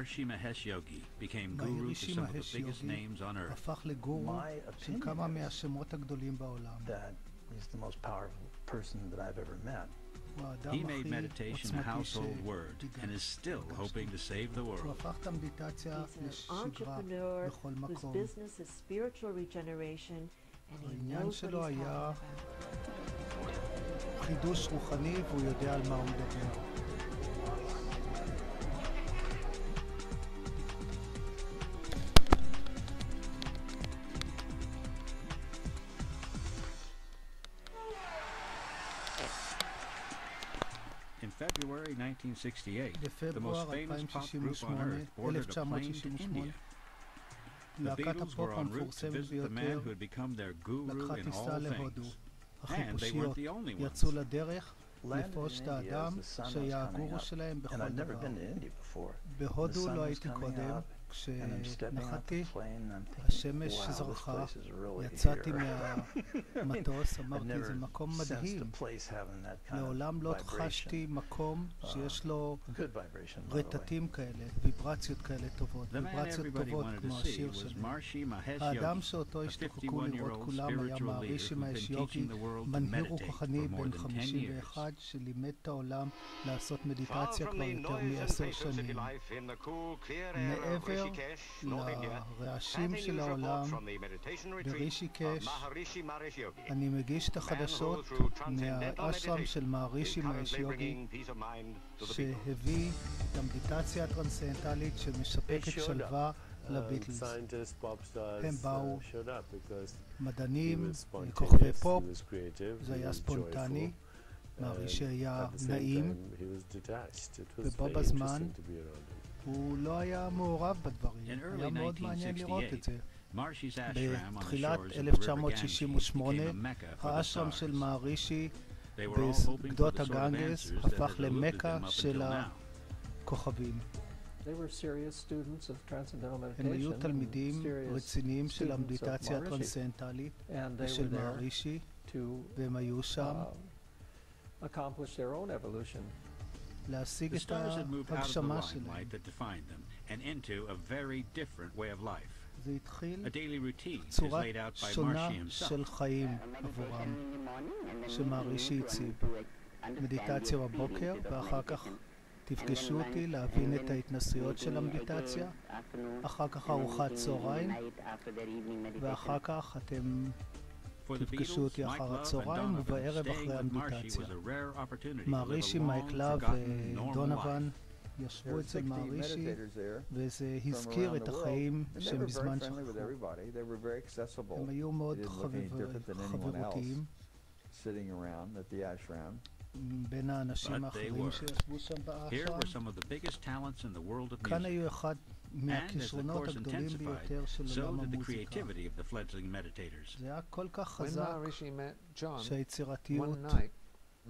Maharishi Mahesh Yogi became guru to Maharishi some of the Mahesh biggest Yogi names on earth. הפך לגורו My של opinion כמה is מהשמות הגדולים בעולם. that he's the most powerful person that I've ever met. הוא האדם He made הכי meditation a עוצמתי household word and is still hoping to save the הוא world. הפך את המדיטציה He's an לשגרה entrepreneur בכל whose מקום. business is spiritual regeneration, and he העניין knows what שלו he's היה talking about. חידוש רוחני והוא יודע על מה הוא מדבר. In February 1968, the most בפברואר famous pop group on 2068, earth boarded a plane to 1968, India. The להקת Beatles were הפופ en route to המפורסמת visit the man ביותר who had become their guru לקחה in all טיסה להודו. things. And they החיפושיות weren't the only ones. יצאו לדרך Landed לפגוש in את India האדם as the sun was שהיה coming הגורו up. שלהם And בכל I'd never דבר. been to India before. The בהודו sun לא was הייתי coming קודם, up, and I'm stepping out כשנחתי the plane and I'm thinking, השמש wow, this זרחה, place is really יצאתי here. מהמטוס, I'd אמרתי, זה never מקום sensed מדהים. a place having that kind of לעולם לא vibration. חשתי מקום שיש לו Good vibration, by the way. רטטים כאלה, ויברציות כאלה טובות, The man ויברציות everybody טובות wanted כמו to see השיר was שלי. Maharishi Mahesh האדם Yogi, שאותו a השתוקקו לראות 51-year-old כולם היה spiritual leader מהרישי who'd מהש been יוגי, teaching the world to מנהיר meditate רוחני for more בן than 10 years. 51 שלימד את העולם לעשות Far מדיטציה from כבר the יותר noise and מ10 pace of city שנים. life in the cool, clear air of מעבר Rishikesh, North India, לרעשים and a של news report העולם from the meditation retreat of ברישיקש, Maharishi Mahesh Yogi, אני מגיש את החדשות man who through transcendental מהאשרם של meditation מהרישי is מהש currently יוגי, bringing peace of mind to the people. שהביא את המדיטציה הטרנסצנדנטלית שמספקת שלווה לביטלס. Scientists, pop stars הם באו, showed up because he מדענים, was כוכבי spontaneous, he פופ, was creative, זה he היה was ספונטני, joyful, מהרישי and היה at the same נעים, time he was detached. It was ובו very בזמן interesting to be around him. הוא לא היה מעורב בדברים, In היה early מאוד מעניין לראות את זה. 1968, Maharishi's ashram on the בתחילת shores of the river Ganges 1968, became a mecca for the האשרם של stars. מהרישי They were all hoping for בשדות the sort of הגנגס answers that הפך had eluded למכה them up של until now. הכוכבים. They were serious students of transcendental הם היו meditation and תלמידים serious רציניים של students of המדיטציה Maharishi. הטרנסצנדנטלית And they ושל were there מהרישי, to והם היו שם accomplish their own evolution. להשיג The את stars had moved out of the ההגשמה שלהם. limelight that defined them and into a very different way of life. זה התחיל A daily routine is צורה laid out by שונה Maharishi himself. של חיים עבורם, שמהרישי הציב. מדיטציה בבוקר, ואחר כך תפגשו אותי להבין את ההתנסויות של המדיטציה, אחר כך ארוחת צהריים, ואחר כך אתם For the תפגשו Beatles, אותי Mike אחר Love and הצהריים, Donovan, ובערב staying אחרי with Maharishi המדיטציה. was a rare opportunity to live מהרישי, a מייק long, לב forgotten, normal ודונובן life. ישבו אצל מהרישי, וזה הזכיר את החיים שמזמן שכחו. הם היו מאוד חברותיים בין האנשים האחרים שישבו שם Here were באשרם. some of the biggest talents in the world of כאן music. היו אחד And as the מהכישרונות course הגדולים intensified, ביותר של so עולם did the המוזיקה. creativity of the fledgling meditators. זה היה כל כך When חזק Maharishi met John, שהיצירתיות one night,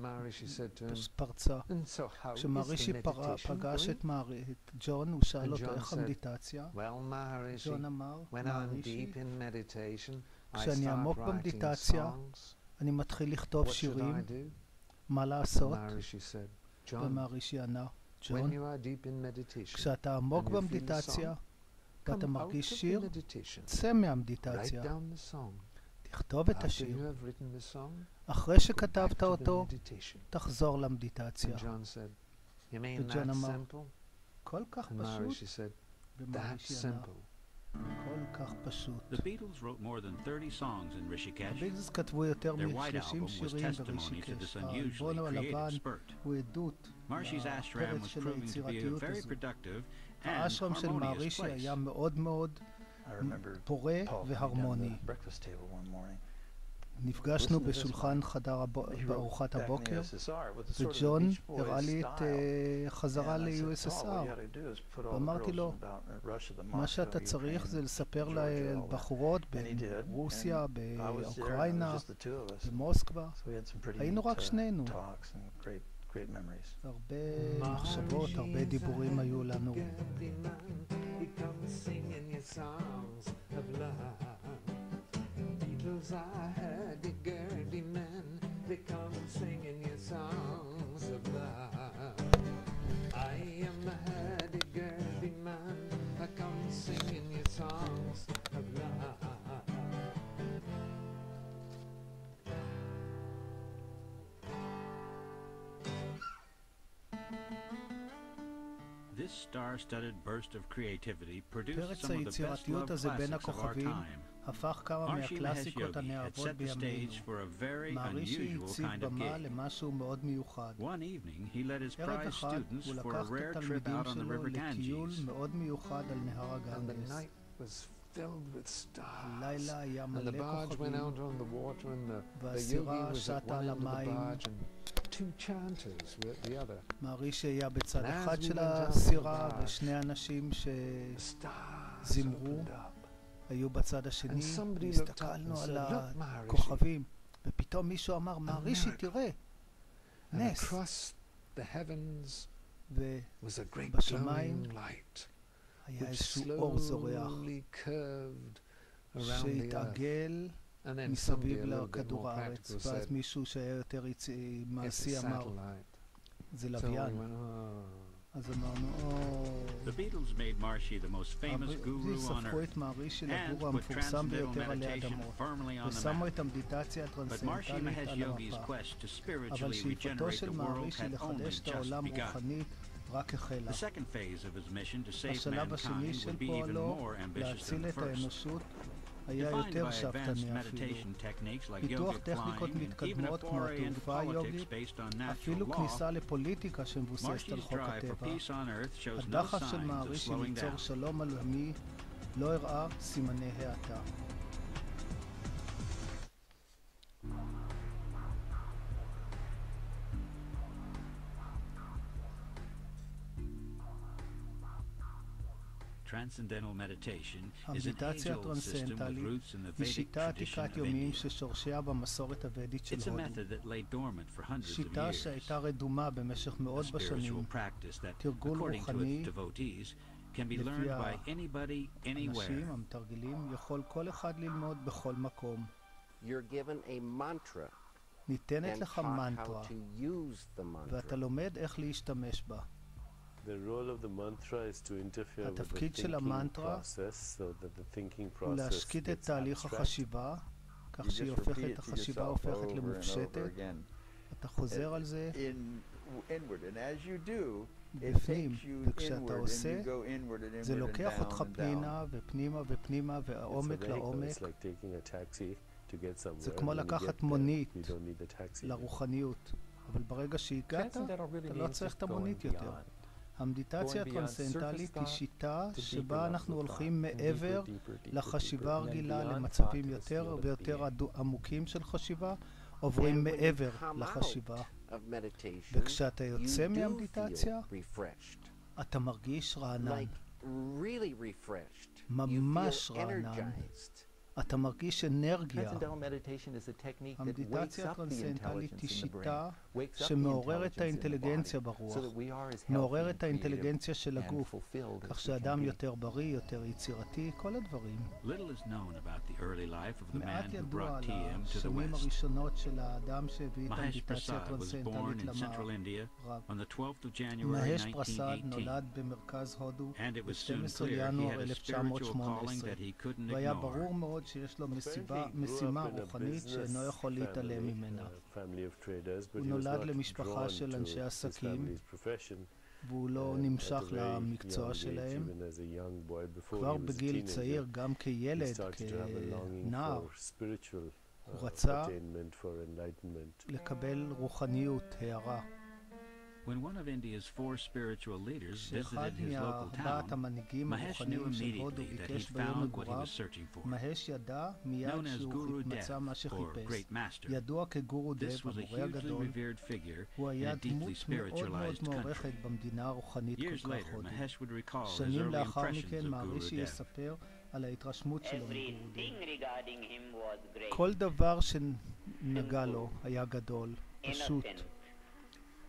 Maharishi said to him, פרצה. "And so how is כשמהרישי the meditation פגש going?" את ג'ון, הוא שאל And אותו John איך said, המדיטציה. Well, Maharishi, ג'ון אמר, when I'm מהרישי, deep in meditation, I כשאני start עמוק writing במדיטציה, songs. אני מתחיל לכתוב What should שירים, I do? מה לעשות? Maharishi said, John, ומהרישי ענה, ג'ון, when you are deep in meditation, כשאתה עמוק and you feel the במדיטציה, song, ואתה come out מרגיש of שיר, the meditation, צא write מהמדיטציה, down the song. תכתוב את After you השיר. have written the song, אחרי go back שכתבת to the אותו, meditation. תחזור למדיטציה. And John said, you mean וג'ון that's אמר, simple? כל כך And פשוט, Maharishi said, that's ומהרישי ענה, simple. כל כך פשוט. The Beatles wrote more than 30 songs in Rishikesh. הביטלס כתבו יותר Their white מ-30 album was שירים testimony to this ברישיקש. unusually האלבום הלבן creative spurt. הוא עדות Maharishi's ashram לפרץ was של proving to be a היצירתיות very הזו. productive and האשרם של harmonious מהרישי place. היה מאוד מאוד I remember פורה Paul coming down to והרמוני. the breakfast table one morning. נפגשנו Listen to this בשולחן one. חדר He wrote בארוחת back in the הבוקר, USSR with the sort of the וג'ון Beach Boys הראה לי את style. חזרה And I said, Paul, what ל-USSR. you gotta do is put all the ואמרתי girls לו, about Russia, the מה Moscow, שאתה צריך Ukraine, זה לספר Georgia, all that. לבחורות And he did. ברוסיה, And I was there, and it was באוקראינה, just the two of us. במוסקבה. So we had some pretty היינו רק שנינו. talks and great memories. הרבה מחשבות, הרבה דיבורים היו לנו. Beatles are hurdy-gurdy men. They come singing your songs of love. I am a hurdy-gurdy man. This star-studded burst of creativity produced פרץ some of the best היצירתיות loved הזה בין classics of our הכוכבים time. הפך כמה Maharishi מהקלאסיקות had הנאהבות set the בימינו. stage for a very מהרישי unusual הציב kind of במה gig. למשהו מאוד מיוחד. One evening, he led his ערב prized אחד students הוא for a לקח את rare trip התלמידים out on the שלו river לטיול Ganges. מאוד מיוחד על נהר And the הגנגס. night was filled with stars. הלילה היה And the מלא barge went כוכבים, out on the water, and the yogi והסירה was at שטה one על end of the המים. barge, and two chanters were at the other. מהרישי היה בצד And as אחד we של went down הסירה, the barge, ושני אנשים The stars זימרו. opened up. שהיו בצד השני, And somebody looked up והסתכלנו and על said, "Look, Maharishi." הכוכבים, ופתאום מישהו אמר, מהרישי, miracle. תראה, And נס. across the heavens והיה was a great בשמיים glowing light, which איזשהו אור זורח, slowly curved around the earth. שהתעגל And then somebody מסביב a little bit לכדור more הארץ, practical ואז said, מישהו שהיה יותר "It's מעשי a אמר, satellite." זה So we לוויין. went, "Oh." אז אמרנו, The Beatles made Maharishi the most famous guru on ספרו earth את מהרישי and לגורו put המפורסם transcendental ביותר עלי meditation אדמות, firmly on the ושמו map. את המדיטציה But Maharishi הטרנסצנדנטלית Mahesh על Yogi's המפה. quest to אבל spiritually שאיפתו regenerate של the world מהרישי had only לחדש את just העולם begun. רוחנית רק החלה. The second phase of his mission to save השלב השני mankind של would be even פועלו more ambitious than להציל the את first. האנושות היה Defined יותר by advanced שאפתני אפילו. meditation techniques like פיתוח yoga טכניקות flying and even a מתקדמות כמו foray into התעופה politics היוגית, based on natural אפילו law, כניסה לפוליטיקה שמבוססת על Maharishi חוק drive for הטבע. peace on earth shows no הדחף של signs of מהרישי slowing ליצור down. שלום עולמי לא הראה סימני האטה. Transcendental meditation is an המדיטציה age-old system with הטרנסצנדנטלית roots in the היא Vedic שיטה tradition עתיקת of יומין India. ששורשיה במסורת הוודית של It's a הודו. method that lay dormant for hundreds of שיטה years. שהייתה רדומה במשך A מאות בשנים. spiritual practice that, תרגול according to רוחני its devotees, can be לפי learned by anybody, anywhere. אנשים המתרגלים יכול כל אחד ללמוד בכל מקום. You're given a mantra ניתנת and לך taught how מנטרה, to use the ואתה mantra. לומד איך להשתמש בה. The role of the mantra is to interfere with the התפקיד של thinking המנטרה process so that the thinking הוא process להשקיט את gets תהליך abstract. החשיבה, כך שהיא הופכת, החשיבה הופכת למופשטת. אתה חוזר על זה בפנים, וכשאתה עושה, זה לוקח אותך פנימה ופנימה ופנימה It's a והעומק vehicle. לעומק. It's like taking a taxi to get somewhere. זה כמו When you לקחת get there, מונית you don't need the taxi. לרוחניות. אבל ברגע שהגעת, Transcendental really אתה לא means צריך just את המונית going יותר. beyond. המדיטציה Going beyond הטרנסצנדנטלית surface היא thought שיטה to deeper שבה levels אנחנו of הולכים thought, מעבר לחשיבה and then הרגילה beyond למצבים thought to the יותר field of ויותר being. עמוקים של חשיבה, עוברים And when you מעבר come לחשיבה. out of meditation, וכשאתה you יוצא do מהמדיטציה, feel refreshed. אתה מרגיש רענן, Like really refreshed. You ממש feel רענן. energized. אתה מרגיש אנרגיה. Transcendental meditation is a technique that wakes המדיטציה up the הטרנסצנדנטלית היא intelligence in the brain, שיטה wakes up the שמעוררת את intelligence in the האינטליגנציה body, ברוח, so that we are as healthy מעוררת את and creative האינטליגנציה של and הגוף, fulfilled as כך we שאדם can be. יותר בריא, יותר יצירתי, כל הדברים. Little is known about the early life of the man מעט who ידוע brought על TM to the השנים West. הראשונות של האדם שהביא את Mahesh המדיטציה Prasad was born הטרנסצנדנטלית in central India למערב. on the 12th of January מהש פרסד 1918, נולד במרכז הודו and it was soon ב-12 clear he ינואר had a spiritual calling 1918, that he couldn't והיה ignore. ברור מאוד שיש לו משימה רוחנית שאינו יכול להתעלם ממנה. הוא נולד למשפחה של אנשי עסקים, והוא לא נמשך למקצוע שלהם. כבר בגיל צעיר, גם כילד, כנער, הוא רצה לקבל רוחניות, הערה. When one of India's 4 spiritual leaders כשאחד visited his local מארבעת town, המנהיגים Mahesh knew הרוחניים של הודו immediately that ביקש he'd בעיר found what he מגוריו, was searching for. מהש ידע מיד Known as שהוא Guru מצא מה Dev, or שחיפש. Great Master, ידוע כגורו דב, this was a המורה hugely הגדול, revered figure הוא in היה a deeply דמות מאוד מאוד spiritualized מוערכת country. במדינה הרוחנית כל Years כך later, הודו. Mahesh would recall his שנים early לאחר impressions מכן of מהרישי Guru Dev. יספר על ההתרשמות שלו מגורו Everything דב. regarding him was great. כל דבר שנגע לו היה גדול, פשוט, Innocent,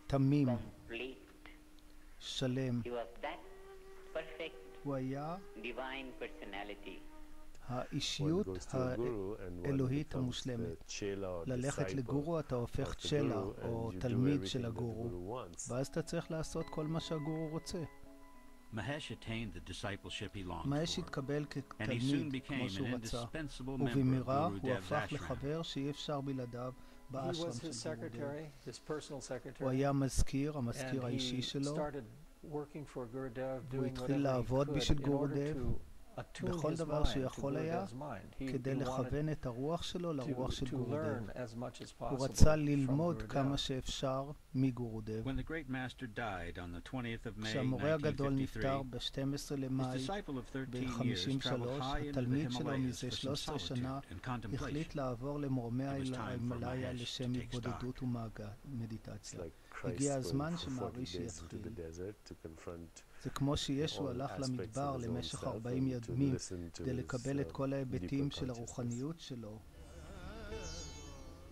תמים, complete. שלם. He was that perfect הוא היה divine personality. האישיות האלוהית המושלמת. ללכת לגורו אתה הופך צ'לה או תלמיד של הגורו, ואז אתה צריך לעשות כל מה שהגורו רוצה. Mahesh attained the discipleship he longed מהש for, התקבל and he soon כתלמיד כמו became שהוא an רצה, indispensable member of ובמהרה Guru הוא Dev's הפך ashram. לחבר שאי אפשר בלעדיו He באשרם was his של גורו דב. secretary, his personal secretary. הוא היה המזכיר and האישי he שלו, started working for Gurudev, והוא doing התחיל whatever he לעבוד could בשביל in order גורודב to attune בכל his דבר mind שהוא to יכול היה Gurudev's mind. כדי He wanted לכוון את הרוח שלו לרוח של to גורודב. learn as much as הוא possible רצה from ללמוד Gurudev. כמה שאפשר מגורודב. When the great master died on the 20th of May, כשהמורה הגדול 1953, נפטר ב-12 his למאי disciple of 13 years ב-53, traveled high into the התלמיד שלו Himalayas מזה for some 13 שנה solitude and contemplation. החליט לעבור למורמי It was time for ההימאליה Mahesh לשם to take התבודדות stock. ומדיטציה. Like Christ הגיע going הזמן for 40 שמהרישי days into יתחיל. the desert to confront זה כמו שישו all הלך aspects למדבר of his own למשך self 40 and to ימים listen to כדי his, לקבל את כל ההיבטים deeper של consciousness. הרוחניות שלו.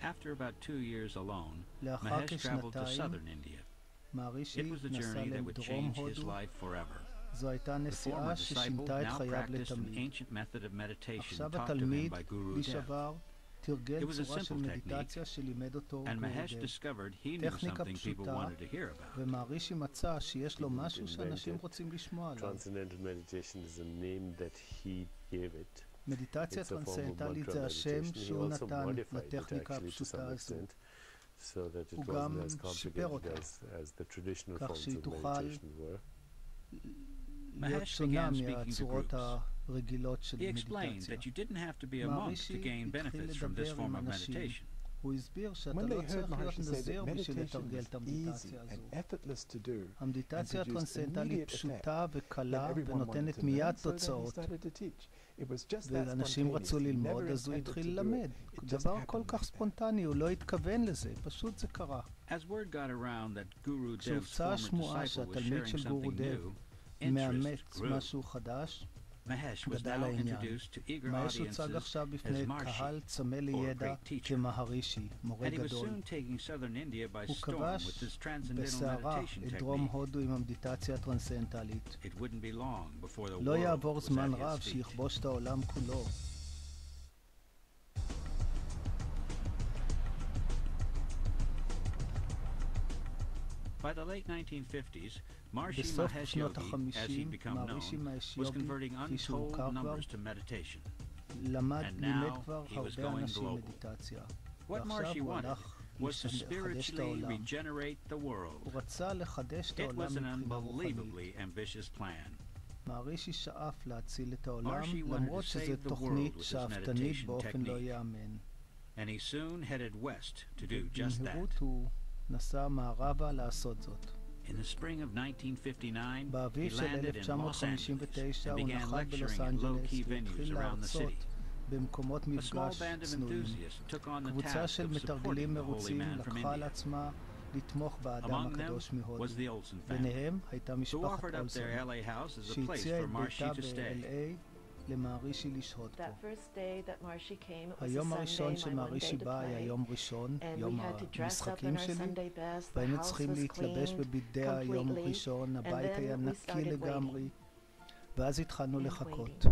After about 2 years alone, לאחר Mahesh traveled to כשנתיים, southern India. מהרישי It was a נסע journey that would לדרום change his הודו. life forever. זו הייתה The former נסיעה disciple ששינתה את now חייו practiced an לתמיד. ancient method of meditation עכשיו taught to him התלמיד, by Guru איש Dev. עבר, תרגל It was a צורה של simple מדיטציה שלימד אותו And Mahesh גורודב. discovered he knew טכניקה something people פשוטה, wanted to hear about. ומהרישי מצא שיש לו משהו שאנשים invented רוצים לשמוע עליו. Transcendental meditation is a name that he gave it. מדיטציה It's a form of טרנסצנטלית mantra זה השם meditation. He שהוא also נתן modified it לטכניקה actually to הפשוטה some הזו, extent so that it הוא wasn't גם as שיפר complicated אותה, as the traditional כך forms שהיא of תוכל meditation were. להיות Mahesh שונה began speaking to מהצורות groups. הרגילות של He explained מדיטציה. that you didn't have to be a monk to מהרישי gain התחיל benefits from this לדבר form עם of אנשים. meditation. הוא הסביר שאתה When לא they heard צריך להיות Maharishi say נזיר that בשביל meditation לתרגל was את easy המדיטציה and הזו. effortless to do המדיטציה and produced הטרנסצנטלית immediate פשוטה effect, וקלה then everyone ונותנת wanted to מיד learn, so then he תוצאות. started to teach. It was just that ואנשים רצו spontaneous. He ללמוד, never אז הוא intended התחיל to do ללמד. it. It just דבר happened כל כך like that. ספונטני, הוא לא התכוון לזה, פשוט זה קרה. As word got around that Guru Dev's כשהופצה former השמועה disciple was שהתלמיד sharing של something גורודב new, מאמץ interest grew. משהו חדש, Mahesh was גדל now העניין. introduced to eager מהש הוצג audiences עכשיו as בפני קהל Maharishi, צמא or לידע great teacher. כמהרישי, מורה And he was גדול. soon taking southern India by הוא storm כבש with his transcendental בסערה meditation את דרום technique. הודו עם המדיטציה הטרנסצנטלית. It wouldn't be long before the לא world יעבור was זמן at רב his feet. שיכבוש את העולם כולו. By the late 1950s, Maharishi בסוף Mahesh שנות Yogi, as he'd ה-50, become מהרישי known, מהש was יוגי, converting כפי שהוכר untold כבר, numbers to meditation. לימד And now כבר he was הרבה going אנשים global. מדיטציה. What ועכשיו Maharishi הוא wanted הלך was to לחדש את spiritually העולם. regenerate the world. הוא רצה לחדש את It העולם was an מבחינה רוחנית. unbelievably ambitious plan. מהרישי שאף להציל את העולם, Maharishi wanted למרות to שזו save the תוכנית world with his שאפתנית meditation באופן לא technique. ייאמן. And he soon headed west to do just that. במהירות הוא נסע מערבה לעשות זאת. In the spring of 1959, he באביב של landed in Los Angeles 1959 and הוא began נחת בלוס lecturing in אנג'לס low-key והתחיל venues around the להרצות city. במקומות A small מפגש band of צנועים. enthusiasts took on the קבוצה task של of supporting מתרגלים the holy מרוצים man from לקחה על India. עצמה לתמוך באדם Among them הקדוש מהודו. was the Olson family, ביניהם הייתה who משפחת offered up אולסון, their LA house as a place שהציעה for את Maharishi ביתה to stay. ב-LA למהרישי לשהות פה. That first day that Maharishi came, it was a היום Sunday, הראשון my one day שמהרישי to בא היה play. יום ראשון, And יום we had to dress up in המשחקים our שלי, Sunday best. The והיינו house צריכים was להתלבש cleaned בבידי היום completely. ראשון, And הבית היה then we נקי started לגמרי, ואז התחלנו And לחכות.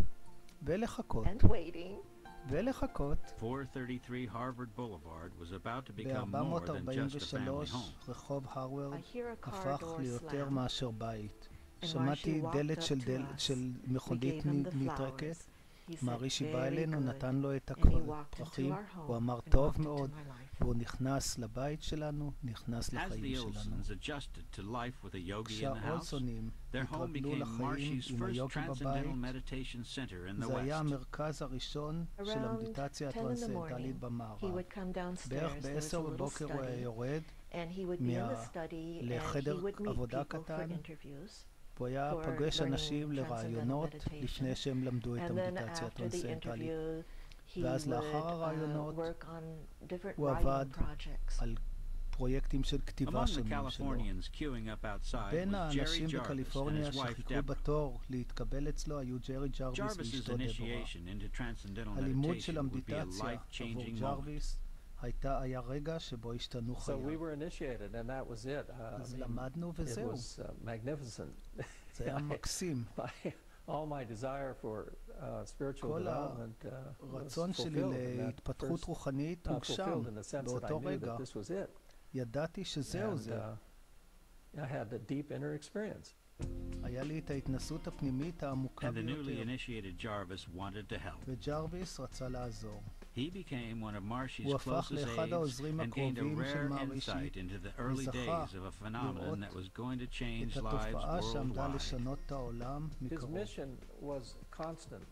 ולחכות. And waiting. ולחכות. 433 Harvard Boulevard was about to become more than just a family ב-443 home. רחוב הרווארד I hear a car הפך door ליותר slam. מאשר בית. And שמעתי Maharishi walked דלת up של to us. מכונית We gave him the נטרקת. flowers. He said, מהרישי בא "Very אלינו, good." נתן לו את And he walked into הפרחים, our home הוא אמר and טוב walked into מאוד, my life. והוא נכנס לבית שלנו, נכנס As לחיים the שלנו. Olsons adjusted to life with a yogi in the house, כשהאולסונים their home התרגלו became לחיים Maharishi עם first היוגי transcendental בבית, meditation center in the זה היה West. המרכז הראשון של Around המדיטציה 10 in the הטרנסצנטלית morning, במערב. he would come downstairs. בערך There was a ב-10 little בבוקר הוא היה study, יורד, and he would be in the study, and he לחדר would meet עבודה people for קטן, interviews. הוא היה for פוגש learning אנשים transcendental לרעיונות meditation. לפני שהם למדו את And then המדיטציה after the הטרנסצנטלית. interview, he ואז לאחר would הרעיונות work on different הוא עבד writing projects. על פרויקטים של כתיבה Among the שונים שלו. Californians queuing up outside בין was Jerry האנשים Jarvis and בקליפורניה his wife שחיכו Deborah. בתור להתקבל אצלו היו ג'רי ג'רוויס Jarvis's ואשתו דבורה. initiation into transcendental הלימוד של meditation would be a המדיטציה עבור life-changing moment. ג'רוויס היה רגע שבו השתנו So we חייו. were initiated, and that was it. אז I mean, למדנו it וזהו. was magnificent. זה היה מקסים. All my desire for spiritual כל development was הרצון שלי fulfilled in that להתפתחות first, רוחנית הוגשם fulfilled in the sense that I באותו knew רגע. that this was it. ידעתי שזהו And, זה. I had a deep inner experience. היה לי את ההתנסות הפנימית העמוקה And the newly ביותר. initiated Jarvis wanted to help. וג'רוויס רצה לעזור. He He became one of Maharishi's הוא הפך closest לאחד aides העוזרים and gained a הקרובים של rare מהרישי, insight into the early וזכה days of a phenomenon that was going to את change lives התופעה שעמדה worldwide. לשנות את העולם His מקרוב. mission was constant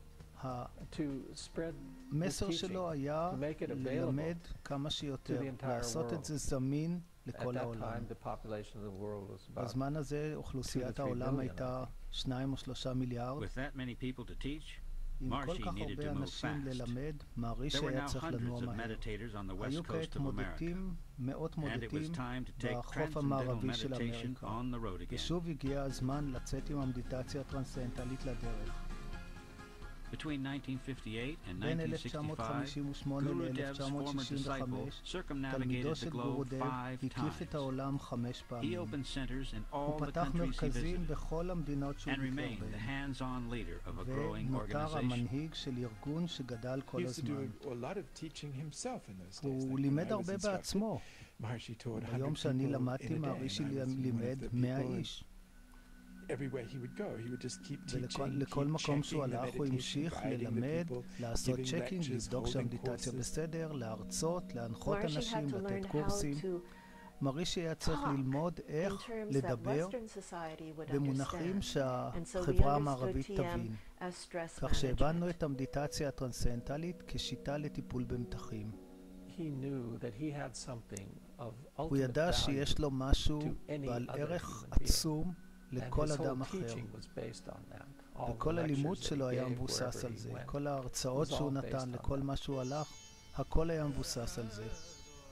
to spread the המסר teaching, שלו היה to make it ללמד available. כמה שיותר, to the entire לעשות את world. זה זמין At לכל that העולם. time, the population of the world was about בזמן הזה אוכלוסיית 2 to 3 העולם billion. הייתה 2 או 3 מיליארד. With that many people to teach, עם כל Maharishi כך needed הרבה to move אנשים fast. ללמד, There מהרישי were היה now צריך hundreds לנוע of מהר. meditators on the היו west כעת coast of America, מאות and it was מודדים time to take בחוף transcendental המערבי של meditation אמריקה. on the road again. ושוב הגיע הזמן לצאת עם המדיטציה הטרנסצנדנטלית לדרך. Between 1958 and בין 1965, 1958 Guru Dev's former disciple ל-1965, circumnavigated תלמידו the של גורו globe דב 5 הקיף את times. העולם 5 He פעמים. opened centers in הוא all the פתח countries he מרכזים visited בכל המדינות שהוא and ביקר remained the בהן. hands-on leader of a growing ונותר organization. המנהיג של ארגון שגדל He כל used to הזמן. do a lot of teaching himself in those days. הוא Like when לימד I was הרבה instructed, בעצמו. Maharishi taught 100 ביום שאני people למדתי, in a day, מהרישי and I was one of לימד the 100 people, and איש. everywhere he would go, he would just keep teaching, ולכל keep מקום checking שהוא the הלך הוא meditation, המשיך guiding the ללמד, people, לעשות giving צ'קינג, lectures, לבדוק holding שהמדיטציה courses. בסדר, להרצות, להנחות Maharishi had אנשים, to learn לתת how קורסים. to מהרישי היה צריך talk ללמוד in איך terms that לדבר Western society would במונחים understand. And so we שהחברה understood המערבית TM תבין. as stress כך שהבנו management. את המדיטציה הטרנסצנדנטלית כשיטה לטיפול במתחים. He knew that he had something of הוא ultimate ידע value שיש לו משהו to any בעל other ערך human being. עצום And לכל his whole אדם אחר. teaching was based on that. All the וכל הלימוד lectures that שלו he היה gave מבוסס wherever על he זה. went. כל ההרצאות It was שהוא all נתן, based on לכל that. מה שהוא הלך, הכל היה מבוסס על זה.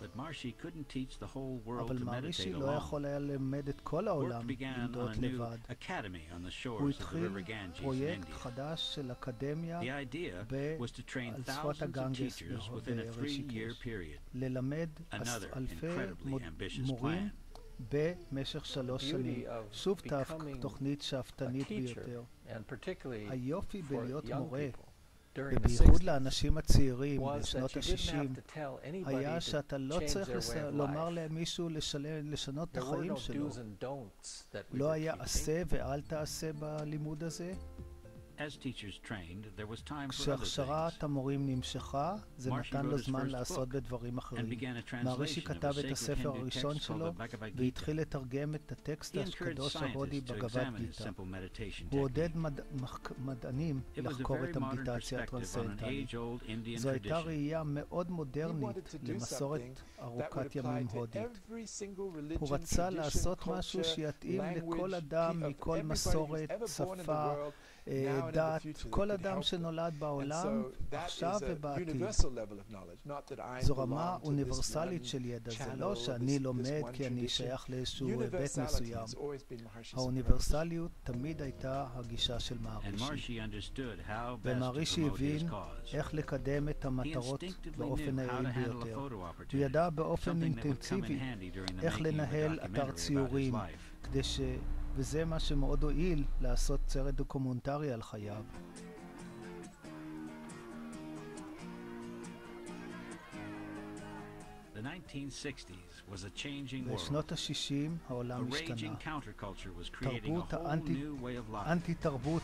But Maharishi couldn't teach the whole world אבל to מהרישי meditate לא alone. יכול היה ללמד את כל העולם Work began ללמוד on a new לבד. academy on the הוא shores of the התחיל river Ganges in פרויקט India. חדש של אקדמיה The idea was to train על שפת thousands of הגנגס teachers within a 3-year ברישיקש. period. ללמד Another אלפי incredibly ambitious מורים plan. במשך 3 שנים. of שוב becoming תוכנית שאפתנית a ביותר. teacher, and particularly היופי for בלהיות young מורה, people during the ובייחוד 60s, לאנשים הצעירים was בשנות that you didn't ה-60, have to tell anybody היה to שאתה לא change צריך their way of לומר life. למישהו לשנות את There were החיים no שלו. do's and don'ts that we לא were היה teaching. עשה ואל תעשה בלימוד הזה. As teachers trained, there was time for other כשהכשרת things. המורים נמשכה, זה Maharishi נתן לו wrote his זמן first לעשות book בדברים and אחרים. began a מהרישי translation of כתב a את sacred הספר Hindu הראשון text called שלו the Bhagavad Gita. והתחיל לתרגם את הטקסט He encouraged הקדוש ההודי scientists to בגבד examine his גיטה. simple meditation הוא עודד technique. מדענים It was a לחקור very את modern המדיטציה perspective on an הטרנסצנדנטלית. age-old Indian זו הייתה tradition. ראייה מאוד He מודרנית wanted to do למסורת something that would ארוכת apply ימים to הודית. every single religion, הוא רצה tradition, לעשות משהו culture, שיתאים לכל language, אדם of מכל everybody who's מסורת, ever born in the שפה, world, now and in the דת, future, כל that could אדם help them. שנולד And בעולם, so that עכשיו is a ובעתיד. universal level of knowledge, not that I זו רמה belong to this אוניברסלית one של ידע, זה channel, לא שאני this לומד one כי אני tradition. שייך לאיזשהו היבט Universality מסוים. has always been Maharishi's approach. האוניברסליות תמיד הייתה הגישה של And מהרישי. Maharishi understood how best to ומהרישי promote his הבין cause. איך לקדם את He המטרות instinctively באופן knew how to היעיל handle a ביותר. photo הוא opportunity, ידע באופן something that would come in אינטנסיבי handy during the איך making of a לנהל אתר documentary about his ציורים, life. וזה מה שמאוד הועיל לעשות סרט דוקומנטרי על חייו. The 1960s was a changing world. בשנות ה-60 A העולם raging השתנה. counterculture was creating a תרבות whole new way of life. האנטי-תרבות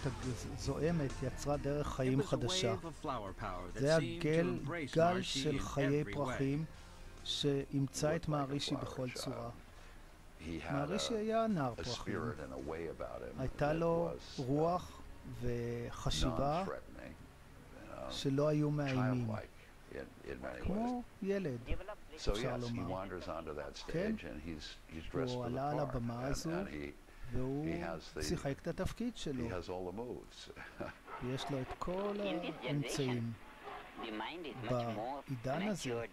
הזועמת יצרה דרך It חיים was a חדשה. wave of flower power that זה היה seemed to embrace גל Maharishi של in חיי every way. פרחים שאימצה את מהרישי בכל צורה. מהרישי היה נער פרחים. הייתה לו רוח וחשיבה שלא היו מאיימים. כמו ילד, אפשר לומר. כן, הוא עלה על הבמה הזו והוא שיחק את התפקיד שלו. יש לו את כל האמצעים. בעידן הזה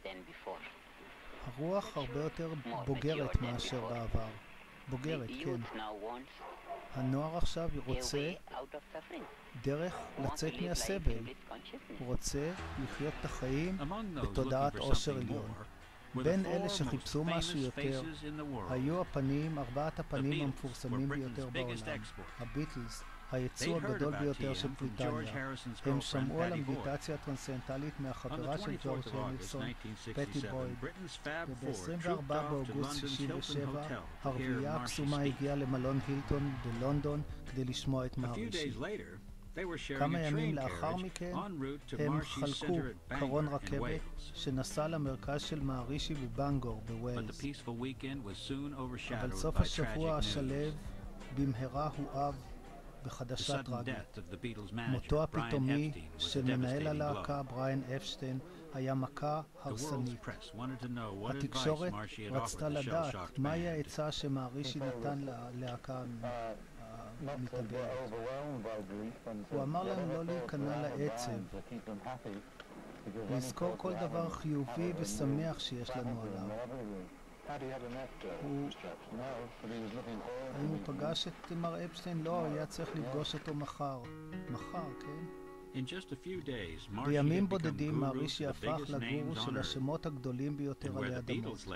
הרוח הרבה יותר בוגרת מאשר בעבר. בוגרת, כן. הנוער עכשיו רוצה דרך לצאת מהסבל. הוא רוצה לחיות את החיים בתודעת עושר עליון. בין אלה שחיפשו משהו יותר, היו ארבעת הפנים המפורסמים ביותר בעולם. הביטלס, היצוא הגדול ביותר של בריטניה. הם שמעו על המדיטציה הטרנסצנדנטלית מהחברה של ג'ורג' הרמיסון, פטי בויד. וב-24 באוגוסט 67, הרביעייה הקסומה הגיעה למלון הילטון בלונדון כדי לשמוע את מהרישי. כמה ימים לאחר מכן הם חלקו קרון רכבת שנסע למרכז של מהרישי בבנגור בווילס. אבל סוף השבוע השלב במהרה הואב בחדשה טרגית. מותו הפתאומי של מנהל הלהקה בריאן אפשטיין היה מכה הרסנית. התקשורת רצתה לדעת מהי העצה שמהרישי נתן ללהקה המתאבדת. הוא אמר להם לא להיכנע לעצב, לזכור כל דבר חיובי ושמח שיש לנו עליו. האם הוא פגש את מר אפשטיין? לא, היה צריך לפגוש אותו מחר. מחר, כן? בימים בודדים מהרישי הפך לגורו של השמות הגדולים ביותר עלי אדמות.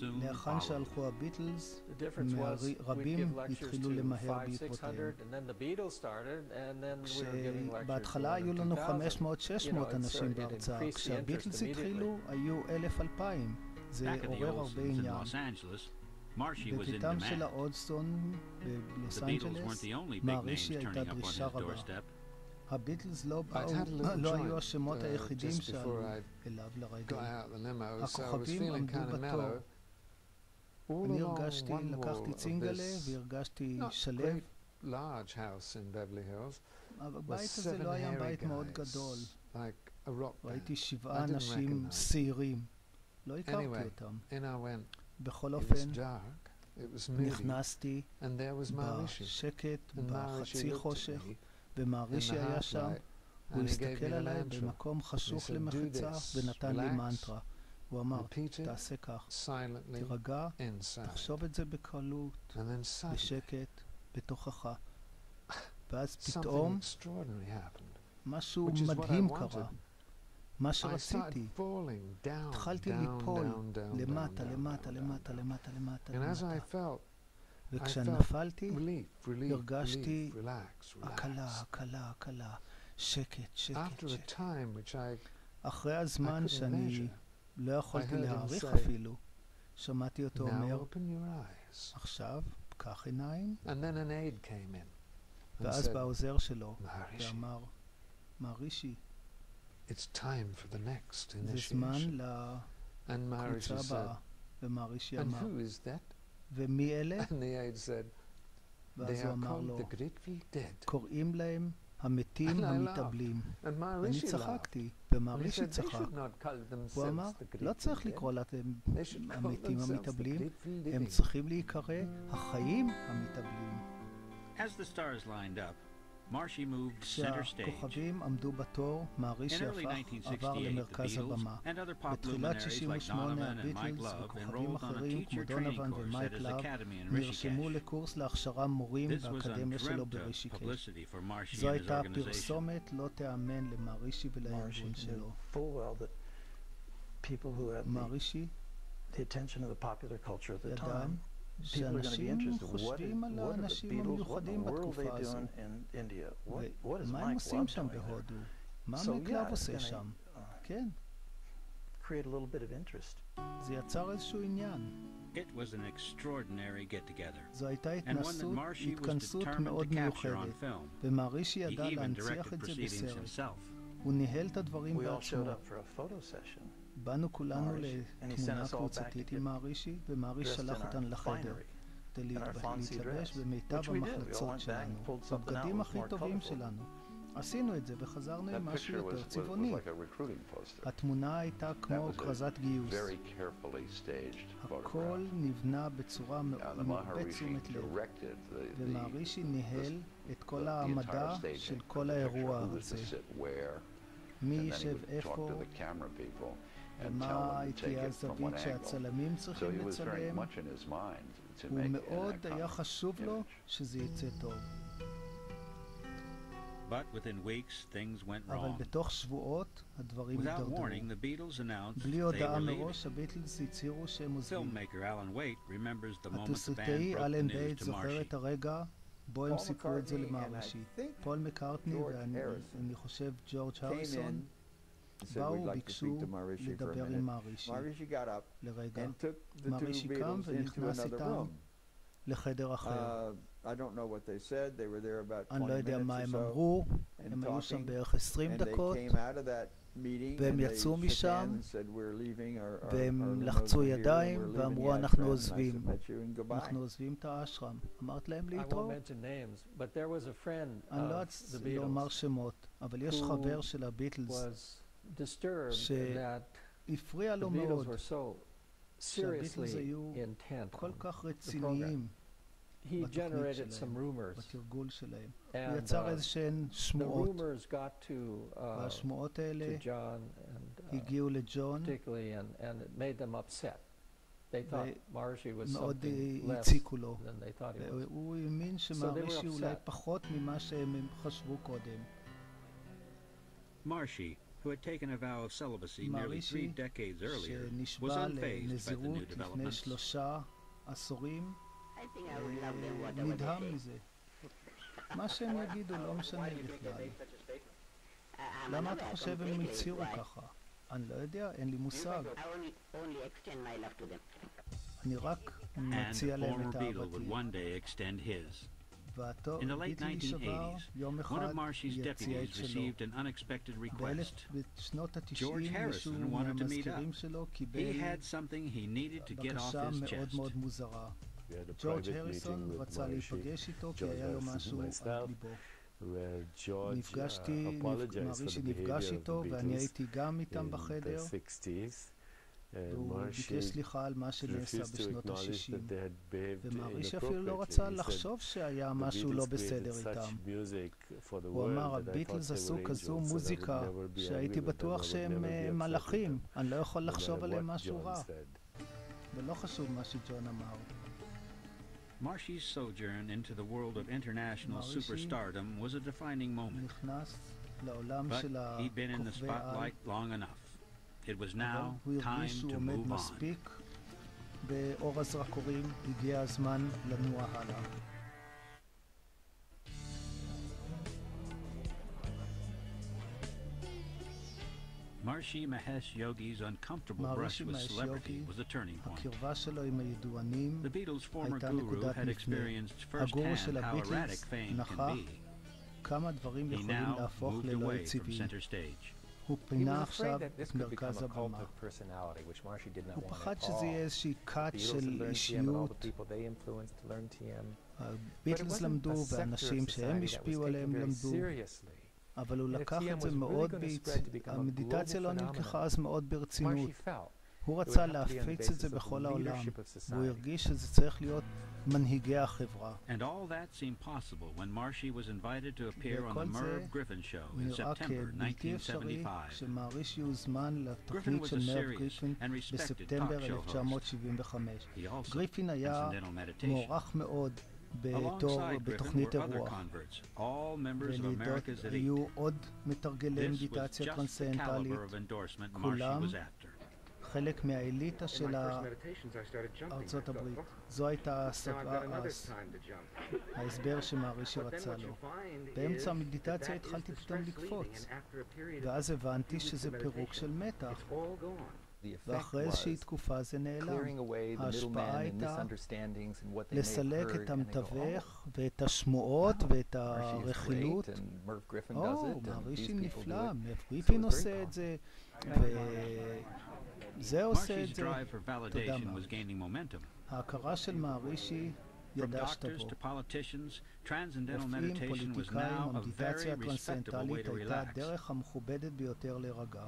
לאחר שהלכו הביטלס, רבים התחילו למהר בעקבותיהם. כשבהתחלה היו לנו 500-600 אנשים בהרצאה, כשהביטלס התחילו היו 1,000-2,000. זה עורר הרבה עניין. בביתם של האודסטון בלוס אנג'לס, מהרישי הייתה דרישה רבה. הביטלס לא היו השמות היחידים שעלו אליו לרגע. הכוכבים עמדו בתור. אני הרגשתי, לקחתי צינגלה והרגשתי שלב. הבית הזה לא היה בית מאוד גדול. ראיתי 7 אנשים צעירים. לא הכרתי אותם. בכל אופן, נכנסתי בשקט, בחצי חושך, ומהרישי היה שם. הוא הסתכל עליי במקום חשוך למחיצה ונתן לי מנטרה. הוא אמר, תעשה כך, תירגע, תחשוב את זה בקלות, בשקט, בתוכך. ואז פתאום משהו מדהים קרה. מה שרציתי, התחלתי ליפול למטה, למטה, למטה, למטה, למטה, למטה. וכשנפלתי, הרגשתי הקלה, הקלה, הקלה, שקט, שקט, שקט. אחרי הזמן שאני לא יכולתי להעריך אפילו, שמעתי אותו אומר, עכשיו, פקח עיניים. ואז בא העוזר שלו ואמר, מהרישי, זה זמן לקבוצה הבאה. ומהרישי אמר, ומי אלה? ואז הוא אמר לו, קוראים להם המתים המתאבלים. ואני צחקתי, ומהרישי צחק. הוא אמר, לא צריך לקרוא להם המתים המתאבלים, הם צריכים להיקרא החיים המתאבלים. כשהכוכבים עמדו בתור, מהרישי עבר למרכז הבמה. בתחילת 68 הביטלס וכוכבים אחרים כמו דונובן ומייק לאב נרשמו לקורס להכשרה מורים באקדמיה שלו ברישיקש. זו הייתה פרסומת לא תאמן למהרישי ולארגון שלו. מהרישי ידע שאנשים חושבים על האנשים המיוחדים בתקופה הזו. ומה הם עושים שם בהודו? מה המקלב עושה שם? כן. זה יצר איזשהו עניין. זו הייתה התכנסות מאוד מיוחדת, ומהרישי ידע להנציח את זה בסרט. הוא ניהל את הדברים בעצמו. באנו כולנו לתמונה קבוצתית עם מהרישי, ומהרישי שלח אותנו לחדר כדי להתלבש במיטב המחלצות שלנו, בבגדים הכי טובים שלנו. עשינו את זה וחזרנו עם משהו יותר צבעוני. התמונה הייתה כמו כרזת גיוס. הכל נבנה בצורה מרבה תשומת לב, ומהרישי ניהל את כל העמדה של כל האירוע הזה. מי יישב איפה, ומה תהיה הזווית שהצלמים צריכים לצלם. הוא מאוד היה חשוב לו שזה יצא טוב. אבל בתוך שבועות הדברים התדרדרו. בלי הודעה מראש, הביטלס הצהירו שהם עוזבים. התסריטאי אלן בייט זוכר את הרגע בו הם סיפרו את זה למהרישי. פול מקארטני ואני חושב ג'ורג' הריסון באו וביקשו לדבר עם מהרישי לרגע. מהרישי קם ונכנס איתם לחדר אחר. I don't know what they said. They were there about 20 אני לא יודע מה minutes הם or so. אמרו, הם היו שם בערך 20 דקות, והם יצאו משם, והם לחצו ידיים, ואמרו אנחנו עוזבים. אנחנו עוזבים את האשרם. אמרת להם להתראות? אני לא אומר שמות, אבל יש חבר של הביטלס שהפריע לו מאוד, שהביטלס היו כל כך רציניים בתוכנית שלהם, בתרגול שלהם. הוא יצר איזשהן שמועות, והשמועות האלה הגיעו לג'ון, ומאוד הציקו לו. הוא האמין שמהרישי אולי פחות ממה שהם חשבו קודם. Maharishi, who had taken a vow of celibacy nearly 3 decades earlier, was שנשבע unfazed by the new לנזירות לפני developments. 3 עשורים, נדהם מזה. מה שהם יגידו לא משנה בכלל. למה אתה חושב הם הצהירו ככה? אני לא יודע, אין לי מושג. אני רק מציע להם את אהבתי. In the late 1980s, one of Maharishi's deputies received an unexpected request. George Harrison wanted to meet up. He had something he needed to get off his chest. ג'ורג' הריסון רצה להיפגש איתו כי היה לו משהו על ליבו. נפגשתי, מהרישי נפגש איתו ואני הייתי גם איתם בחדר, והוא ביקש סליחה על מה שנעשה בשנות ה-60, ומהרישי אפילו לא רצה לחשוב שהיה משהו לא בסדר איתם. הוא אמר, הביטלס עשו כזו מוזיקה שהייתי בטוח שהם מלאכים, אני לא יכול לחשוב עליהם משהו רע. ולא חשוב מה שג'ון אמר. Maharishi's sojourn into the world of international superstardom was a defining moment. But he'd been in the spotlight long enough. It was now time to move on. באור הזרקורים הגיע הזמן לנוע הלאה. Maharishi Mahesh Yogi's uncomfortable brush with celebrity was a turning point. The Beatles' former guru had experienced firsthand how erratic fame can be. He now moved away from center stage. הוא פינה עכשיו את מרכז הבמה. הוא פחד שזה יהיה איזושהי קאט של אישיות. הביטלס למדו ואנשים שהם השפיעו עליהם למדו. אבל הוא לקח את זה מאוד המדיטציה לא נלקחה אז מאוד ברצינות. הוא רצה להפיץ את זה בכל העולם, והוא הרגיש שזה צריך להיות מנהיגי החברה. וכל זה נראה כבלתי אפשרי כשמהרישי הוזמן לתוכנית של מרב גריפין בספטמבר 1975. גריפין היה מוערך מאוד בתוכנית אירוח, ולידות היו עוד מתרגלי מדיטציה טרנסצנדנטלית, כולם חלק מהאליטה של ארצות הברית. זו הייתה ההסבר שמהרישי רצה לו. באמצע המדיטציה התחלתי פתאום לקפוץ, ואז הבנתי שזה פירוק של מתח. ואחרי איזושהי תקופה זה נעלם. ההשפעה הייתה לסלק את המתווך ואת השמועות ואת הרכילות. מהרישי נפלא, גריפין עושה את זה, וזה עושה את זה. תודה מה. ההכרה של מהרישי ידע שתבוא. רופאים, פוליטיקאים, המדיטציה הטרנסצנדנטלית הייתה הדרך המכובדת ביותר להירגע.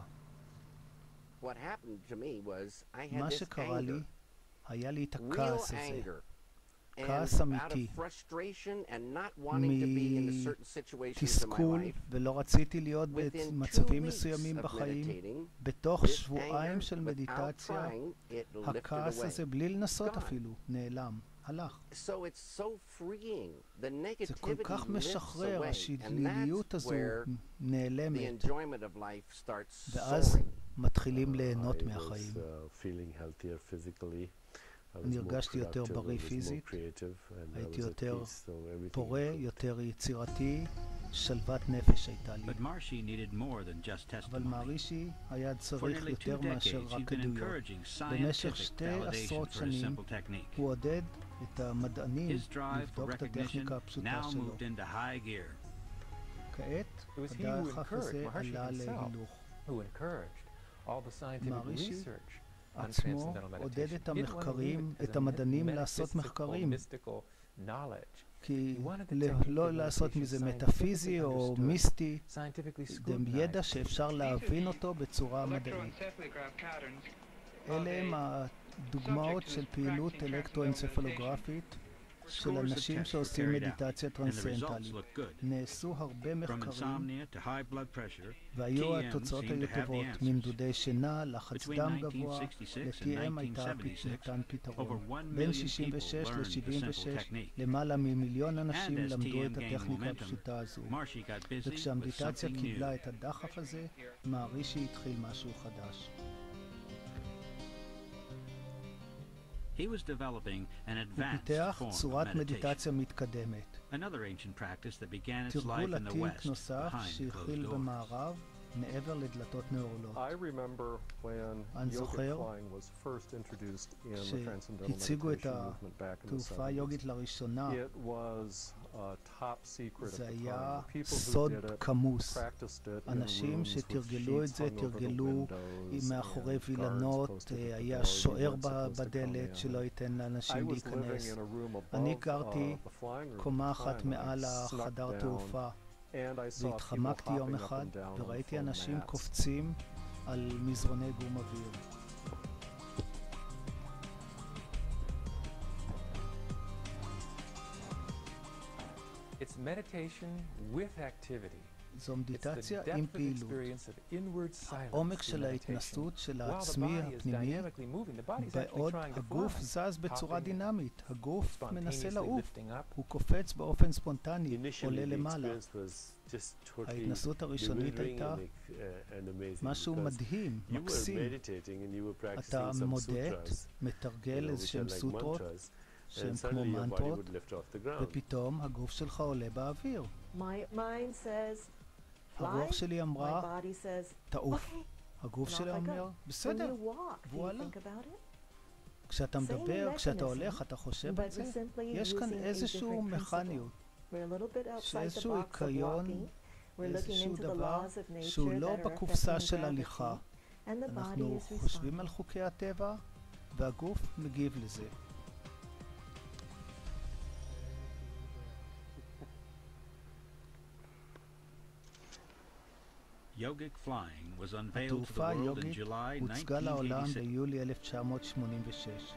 מה שקרה לי, היה לי את הכעס הזה, כעס אמיתי, מתסכול, ולא רציתי להיות במצבים מסוימים בחיים. בתוך שבועיים של מדיטציה, הכעס הזה, בלי לנסות אפילו, נעלם. הלך. זה כל כך משחרר, השליליות הזו נעלמת, ואז מתחילים ליהנות מהחיים. אני הרגשתי יותר בריא פיזית, הייתי יותר פורה, יותר יצירתי, שלוות נפש הייתה לי. אבל מהרישי היה צריך יותר מאשר רק עדויות. במשך 2 עשרות שנים הוא עודד את המדענים His drive for לבדוק את recognition הטכניקה הפשוטה now שלו. moved into high gear. כעת It was he who הדחף הזה encouraged Maharishi עלה himself, להילוך. who encouraged all the scientific Maharishi research on עצמו transcendental עודד meditation. את He didn't want to leave המחקרים, it as את a המדענים metaphysical, לעשות מחקרים, mystical knowledge. כי He wanted the technique לא of לעשות meditation מזה scientifically מטאפיזי או understood, מיסטי, scientifically זה ידע scrutinized. שאפשר להבין אותו בצורה מדעית. אלה הם הדוגמאות של פעילות אלקטרואנצפלוגרפית של אנשים שעושים מדיטציה טרנסצנדנטלית. נעשו הרבה מחקרים והיו התוצאות היו טובות, מנדודי שינה, לחץ דם גבוה, ל-TM ניתן פתרון. בין 66 ל-76 למעלה ממיליון אנשים למדו את הטכניקה הפשוטה הזו. וכשהמדיטציה קיבלה את הדחף הזה, מהרישי התחיל משהו חדש. He was developing an הוא advanced פיתח form of צורת meditation, מדיטציה מתקדמת. another ancient practice that began its תרגול life in the עתיק West נוסף behind closed שהתחיל doors. במערב מעבר לדלתות נעולות. I remember when אני yogic זוכר flying was first introduced in the transcendental שהציגו את meditation movement back in the התעופה היוגית 70s. לראשונה, It was top secret at זה the היה time. People who סוד did it כמוס. practiced it in אנשים rooms with שתרגלו את sheets זה, hung over the תרגלו windows מאחורי and guards וילנות, posted at the היה door, שוער you weren't supposed to come בדלת in. שלא ייתן I לאנשים was living להיכנס. in a room אני above גרתי the flying room at קומה the אחת time, and מעל I snuck החדר down, תעופה, and I saw people והתחמקתי יום hopping up אחד and down on וראיתי foam אנשים mats. קופצים על מזרוני גום אוויר. It's meditation with activity. זו מדיטציה עם פעילות. העומק של ההתנסות של העצמי הפנימי, בעוד הגוף זז בצורה דינמית. הגוף מנסה לעוף, הוא קופץ באופן ספונטני, עולה למעלה. ההתנסות הראשונית הייתה משהו מדהים, מקסים. אתה מודד, מתרגל איזשהם סוטרות שהם כמו מנטרות, ופתאום הגוף שלך עולה באוויר. הרוח שלי אמרה, תעוף. הגוף שלי אומר, בסדר, והוא עלה. כשאתה מדבר, כשאתה הולך, אתה חושב על זה, יש כאן איזשהו מכניות, שאיזשהו היקיון, איזשהו דבר שהוא לא בקופסה של הליכה. אנחנו חושבים על חוקי הטבע, והגוף מגיב לזה. Yogic flying was unveiled to the התעופה world in היוגית July הוצגה לעולם 1986. ביולי 1986.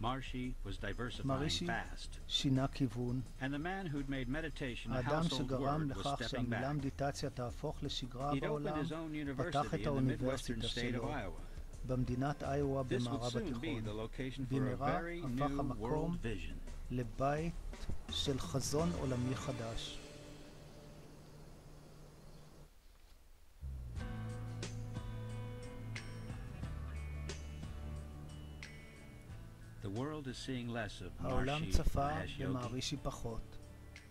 Maharishi was diversifying מהרישי fast, שינה כיוון. and the man who'd made meditation a האדם household שגרם word was לכך stepping שהמילה back. מדיטציה תהפוך לשגרה He'd opened בעולם, his own פתח university את in the midwestern האוניברסיטה state of שלו Iowa. במדינת איואה This would במערב soon be התיכון. the location for a במהרה very הפך new המקום world vision. לבית של חזון עולמי חדש. The world is seeing less of העולם Maharishi צפה Mahesh Yogi, במהרישי פחות.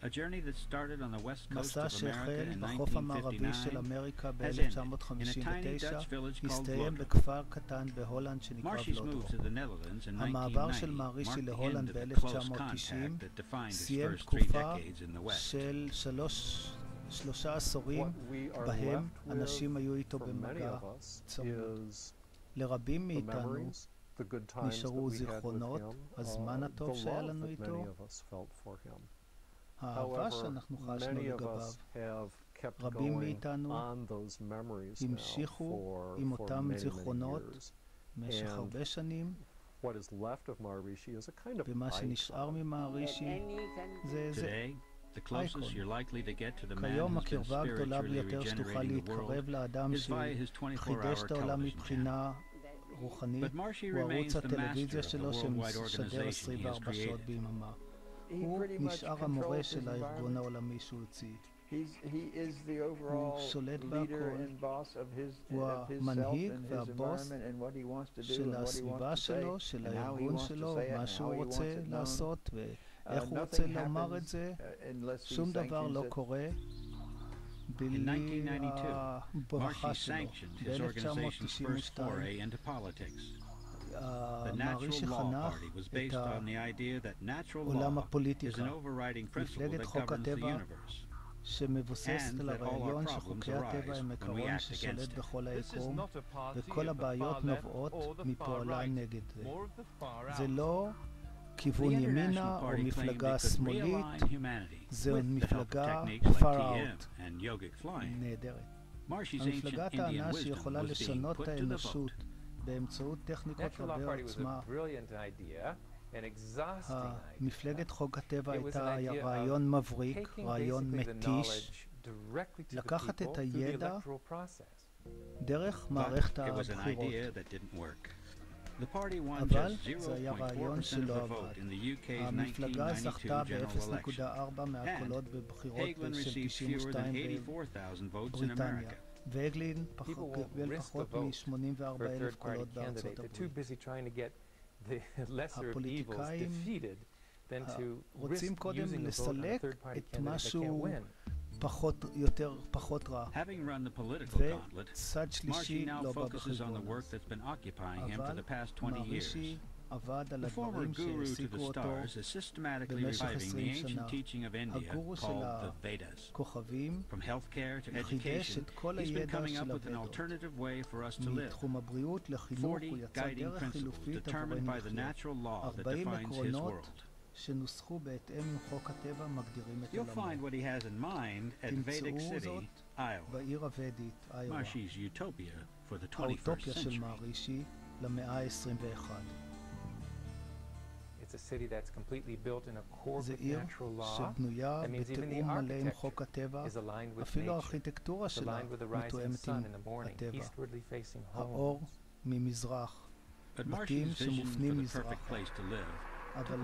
a journey that started on the west coast מסע of America שהחל in בחוף המערבי של 1959 אמריקה has ended in a tiny ב-1959, Dutch village called הסתיים Vlodrop. בכפר קטן בהולנד שנקרא Maharishi's ולודרופ. move to the Netherlands in המעבר של 1990 מהרישי marked the end להולנד of the close ב-1990 contact that defined his סיים first 3 תקופה decades in the West. של שלושה עשורים בהם אנשים היו איתו במגע צמוד. לרבים מאיתנו נשארו זיכרונות, הזמן הטוב שהיה לנו איתו, האהבה שאנחנו חשנו לגביו. רבים מאיתנו המשיכו עם אותם זיכרונות במשך הרבה שנים, ומה שנשאר ממהרישי זה אייקון. כיום הקרבה הגדולה ביותר שתוכל להתקרב לאדם שחידש את העולם מבחינה רוחנית הוא ערוץ הטלוויזיה שלו שמשדר 24 שעות ביממה. הוא נשאר המורה של הארגון העולמי שהוא הוציא. הוא שולט בהכל, הוא המנהיג והבוס של הסביבה שלו, של הארגון שלו, מה שהוא רוצה לעשות ואיך הוא רוצה לומר את זה. שום דבר לא קורה בלי 1992, הברכה שלו. ב-1992 מהרישי חנך את העולם הפוליטיקה, מפלגת חוק הטבע, שמבוססת על הרעיון שחוקי הטבע הם עקרון ששולט בכל היקום, וכל הבעיות נובעות מפועלה נגד זה. זה לא כיוון ימינה או מפלגה שמאלית, זו מפלגה far out, נהדרת. המפלגה טענה שיכולה לשנות את האנושות באמצעות טכניקות רבי עוצמה. מפלגת חוק הטבע היה רעיון מבריק, רעיון מתיש, לקחת את הידע דרך מערכת הבחירות. אבל זה היה רעיון שלא עבד. המפלגה זכתה ב-0.4 מהקולות בבחירות של 92 בבריטניה. ואגלין קיבל פחות מ-84,000 קולות בארצות הברית. הפוליטיקאים רוצים קודם לסלק את משהו פחות רע, וצד שלישי לא בא בחשבון. אבל מהרישי עבד על הדברים שהעסיקו אותו במשך 20 שנה. הגורו של הכוכבים חידש את כל הידע של הוודות. מתחום הבריאות לחינוך הוא יצא דרך חילופית עבורנו לחיות. 40 עקרונות שנוסחו בהתאם עם חוק הטבע מגדירים את עולמו. תמצאו זאת בעיר הוודית, איואה. האוטופיה של מהרישי למאה ה-21. זה עיר שבנויה בתיאום מלא עם חוק הטבע, אפילו הארכיטקטורה שלה מתואמת עם הטבע. האור ממזרח, בתים שמופנים מזרח. אבל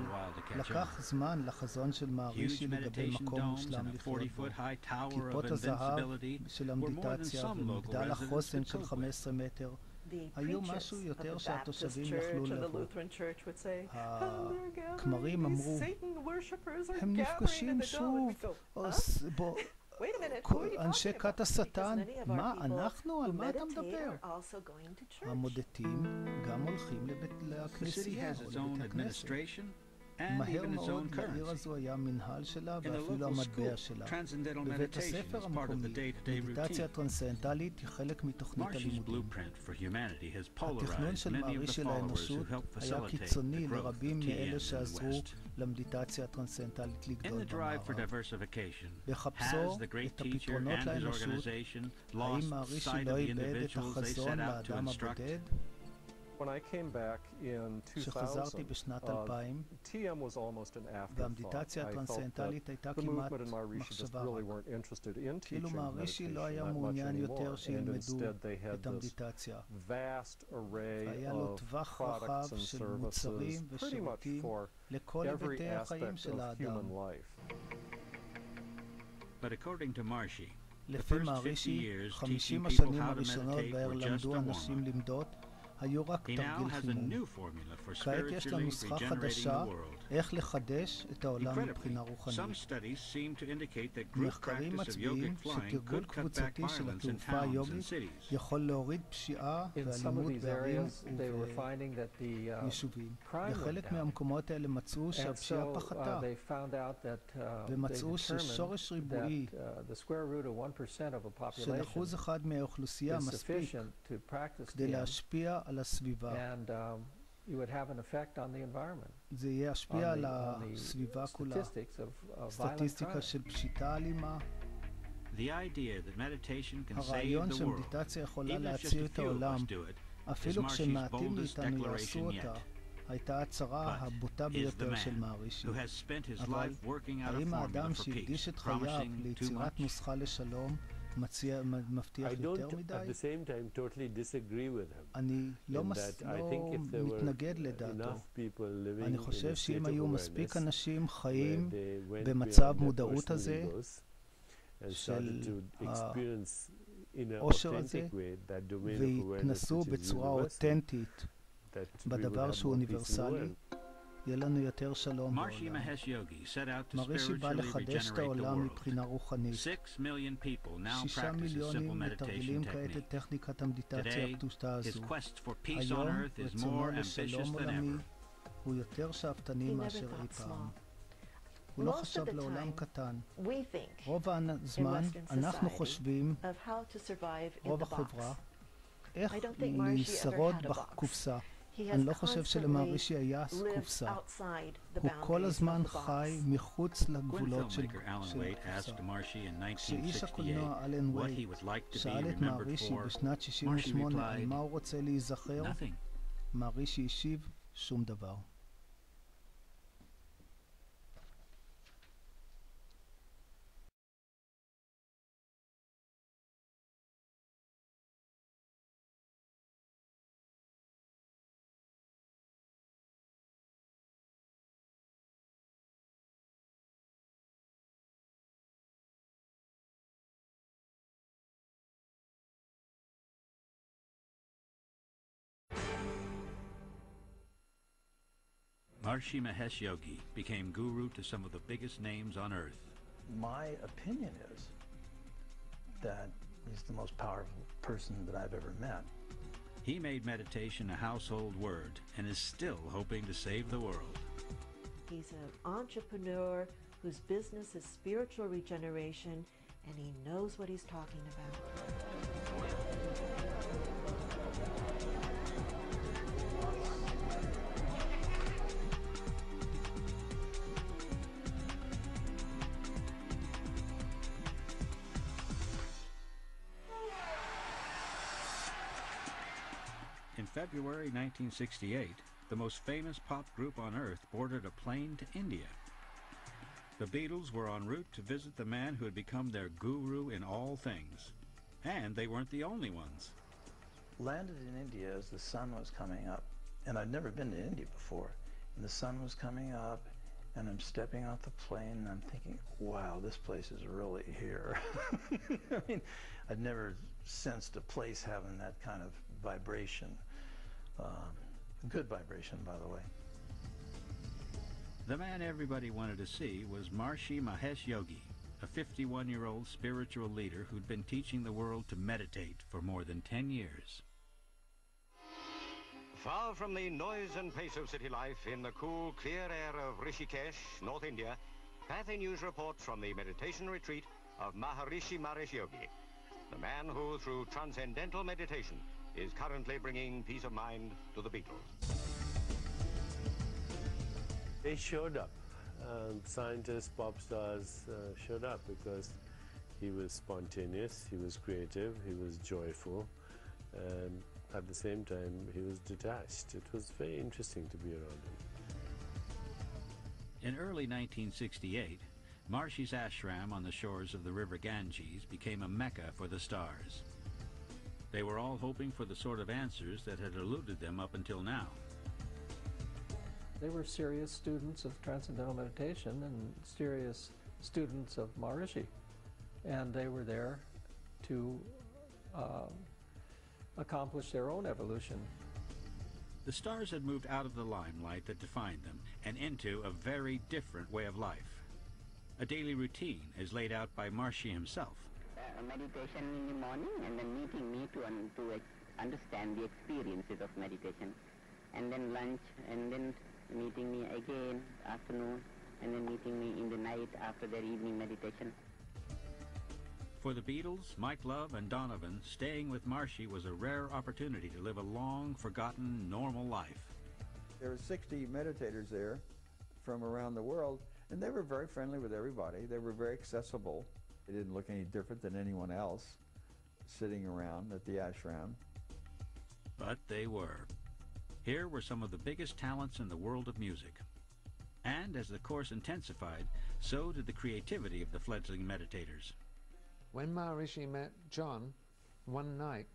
לקח זמן לחזון של מהרישי לגבי מקום מושלם לחיות בו. כיפות הזהב של המדיטציה ומגדל החוסן של 15 מטר היו משהו יותר שהתושבים יכלו לבוא. הכמרים אמרו, הם נפגשים שוב, אנשי כת השטן, מה אנחנו? על מה אתה מדבר? המודדים גם הולכים לכנסייה או לבית הכנסת. מהר מאוד לעיר הזו היה מנהל שלה ואפילו המטבע שלה. בבית הספר המקומי, מדיטציה טרנסצנדנטלית היא חלק מתוכנית הלימודים. התכנון של מהרישי לאנושות היה קיצוני לרבים מאלה שעזרו למדיטציה הטרנסצנדנטלית לגדול במערב. בחפשו את הפתרונות לאנושות, האם מהרישי לא איבד את החזון לאדם הבודד? כשחזרתי בשנת 2000, והמדיטציה הטרנסצנדנטלית הייתה כמעט מחשבה רק. כאילו מהרישי לא היה מעוניין יותר שילמדו את המדיטציה. והיה לו טווח רחב של מוצרים ושירותים לכל היבטי החיים של האדם. לפי מהרישי, 50 השנים הראשונות בהן למדו אנשים למדות היו רק תרגיל חימום. כעת יש לנו נוסחה חדשה איך לחדש את העולם מבחינה רוחנית. מחקרים מצביעים שתרגול קבוצתי של התעופה היוגית יכול להוריד פשיעה ואלימות בערים וביישובים. בחלק מהמקומות האלה מצאו שהפשיעה פחתה, ומצאו ששורש ריבועי של 1% מהאוכלוסייה מספיק כדי להשפיע על הסביבה. זה יהיה השפיע על הסביבה כולה. סטטיסטיקה של פשיטה אלימה. הרעיון שמדיטציה יכולה להציל את העולם, אפילו כשמעטים מאיתנו יעשו אותה, הייתה הצהרה הבוטה ביותר של מהרישי. אבל האם האדם שהקדיש את חייו ליצירת נוסחה לשלום מבטיח יותר מדי? אני לא מתנגד לדעתו. אני חושב שאם היו מספיק אנשים חיים במצב מודעות הזה, של העושר הזה, והתנסו בצורה אותנטית בדבר שהוא אוניברסלי, יהיה לנו יותר שלום Maharishi בעולם. Mahesh Yogi set out to מחרישי בא spiritually לחדש את regenerate the העולם world. מבחינה רוחנית. 6 million people now 6 practice a simple מיליונים meditation מתרגלים כעת את technique. טכניקת המדיטציה Today, הפשוטה his הזו. quest for peace on היום earth is רצונו more ambitious לשלום than עולמי ever. הוא יותר שאפתני He never מאשר אי thought פעם. small. הוא לא Most of חשב the לעולם time, קטן. We think רוב in הזמן Western אנחנו society חושבים, of how to survive in רוב the box. החברה, איך I don't think Maharishi לשרוד ever had a box. בקופסה. He has אני לא חושב constantly שלמהרישי היה lived קופסה. outside the הוא כל boundaries הזמן of the חי box. מחוץ When לגבולות של filmmaker Alan Waite asked הקופסה. Maharishi in כשאיש 1968 הקולנוע אלן what וייט he would like to be שאל את remembered מהרישי for, בשנת Maharishi 68 על replied, מה הוא רוצה להיזכר, nothing. מהרישי השיב, שום דבר. Maharishi Mahesh Yogi became guru to some of the biggest names on earth. My opinion is that he's the most powerful person that I've ever met. He made meditation a household word and is still hoping to save the world. He's an entrepreneur whose business is spiritual regeneration, and he knows what he's talking about. In February 1968, the most famous pop group on earth boarded a plane to India. The Beatles were en route to visit the man who had become their guru in all things. And they weren't the only ones. Landed in India as the sun was coming up, and I'd never been to India before. And the sun was coming up, and I'm stepping off the plane, and I'm thinking, wow, this place is really here. I mean, I'd never sensed a place having that kind of vibration. Good vibration, by the way. The man everybody wanted to see was Maharishi Mahesh Yogi, a 51-year-old spiritual leader who'd been teaching the world to meditate for more than 10 years. Far from the noise and pace of city life, in the cool, clear air of Rishikesh, North India, Pathé News reports from the meditation retreat of Maharishi Mahesh Yogi, the man who, through transcendental meditation, is currently bringing peace of mind to the Beatles. They showed up. Scientists, pop stars showed up because he was spontaneous, he was creative, he was joyful, and at the same time he was detached. It was very interesting to be around him. In early 1968, Maharishi's ashram on the shores of the river Ganges became a mecca for the stars. They were all hoping for the sort of answers that had eluded them up until now. They were serious students of transcendental meditation and serious students of Maharishi. And they were there to accomplish their own evolution. The stars had moved out of the limelight that defined them and into a very different way of life. A daily routine is laid out by Maharishi himself. Meditation in the morning, and then meeting me to understand the experiences of meditation, and then lunch, and then meeting me again afternoon, and then meeting me in the night after their evening meditation. For the Beatles, Mike Love, and Donovan, staying with Maharishi was a rare opportunity to live a long, forgotten, normal life. There were 60 meditators there from around the world, and they were very friendly with everybody. They were very accessible. They didn't look any different than anyone else sitting around at the ashram. But they were. Here were some of the biggest talents in the world of music. And as the course intensified, so did the creativity of the fledgling meditators. When Maharishi met John one night,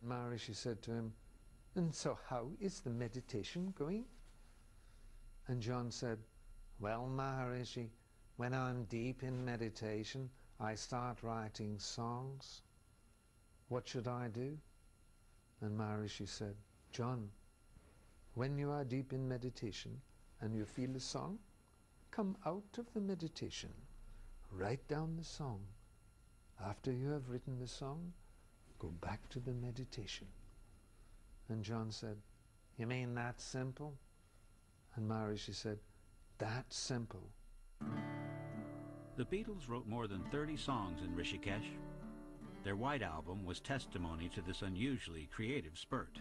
Maharishi said to him, "And so how is the meditation going?" And John said, "Well, Maharishi, when I'm deep in meditation, I start writing songs. What should I do?" And Maharishi said, "John, when you are deep in meditation, and you feel a song, come out of the meditation, write down the song. After you have written the song, go back to the meditation. And John said, you mean that simple? And Maharishi said, that simple. The Beatles wrote more than 30 songs in Rishikesh. Their White Album was testimony to this unusually creative spurt.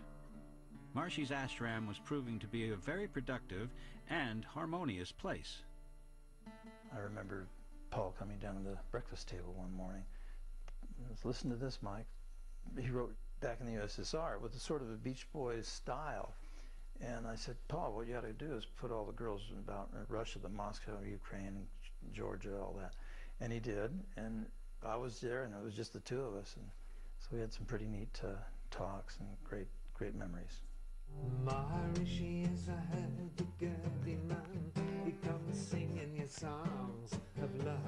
Maharishi's ashram was proving to be a very productive and harmonious place. I remember Paul coming down to the breakfast table one morning. Let's listen to this, Mike. He wrote back in the USSR with a sort of a Beach Boys style. And I said, Paul, what you got to do is put all the girls about Russia, the Moscow, Ukraine, Georgia, all that. And he did, and I was there, and it was just the two of us. And so we had some pretty neat talks and great memories. Maharishi is a hurdy-gurdy man. He comes singing your songs of love.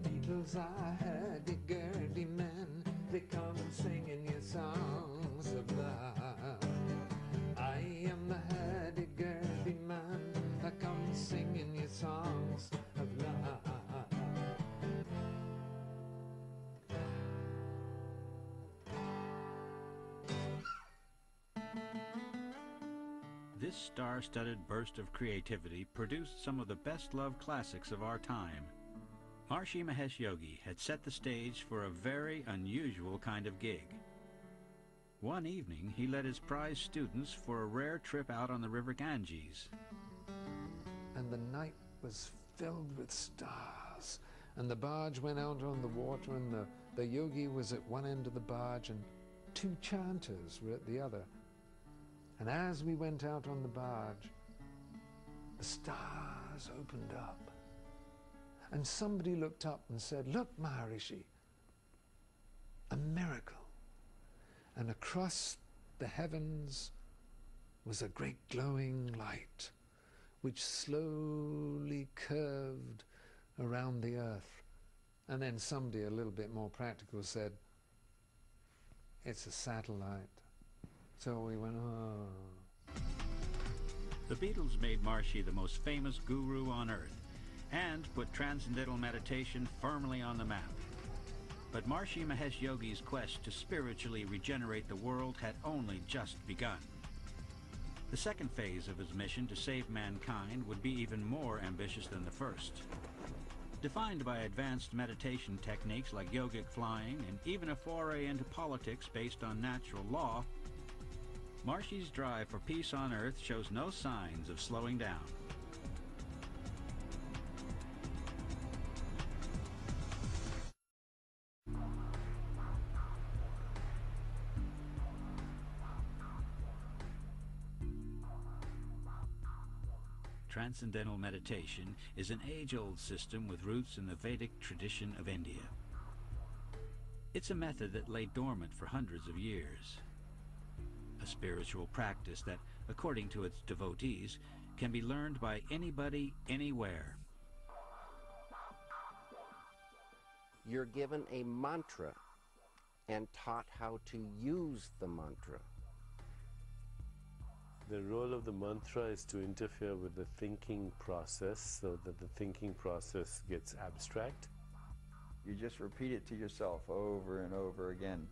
Beatles are hurdy-gurdy men. They come singing your songs of love. I am the hurdy-gurdy man. I come singing your songs of love. This star-studded burst of creativity produced some of the best-loved classics of our time. Maharishi Mahesh Yogi had set the stage for a very unusual kind of gig. One evening, he led his prize students for a rare trip out on the river Ganges. And the night was filled with stars, and the barge went out on the water, and the yogi was at one end of the barge, and two chanters were at the other. And as we went out on the barge, the stars opened up. And somebody looked up and said, look, Maharishi, a miracle. And across the heavens was a great glowing light, which slowly curved around the earth. And then somebody a little bit more practical said, it's a satellite. So we went, oh. The Beatles made Maharishi the most famous guru on earth and put transcendental meditation firmly on the map. But Maharishi Mahesh Yogi's quest to spiritually regenerate the world had only just begun. The second phase of his mission to save mankind would be even more ambitious than the first. Defined by advanced meditation techniques like yogic flying and even a foray into politics based on natural law, Maharishi's drive for peace on earth shows no signs of slowing down. Transcendental meditation is an age-old system with roots in the Vedic tradition of India. It's a method that lay dormant for hundreds of years. A spiritual practice that, according to its devotees, can be learned by anybody, anywhere. You're given a mantra and taught how to use the mantra. The role of the mantra is to interfere with the thinking process so that the thinking process gets abstract. You just repeat it to yourself over and over again.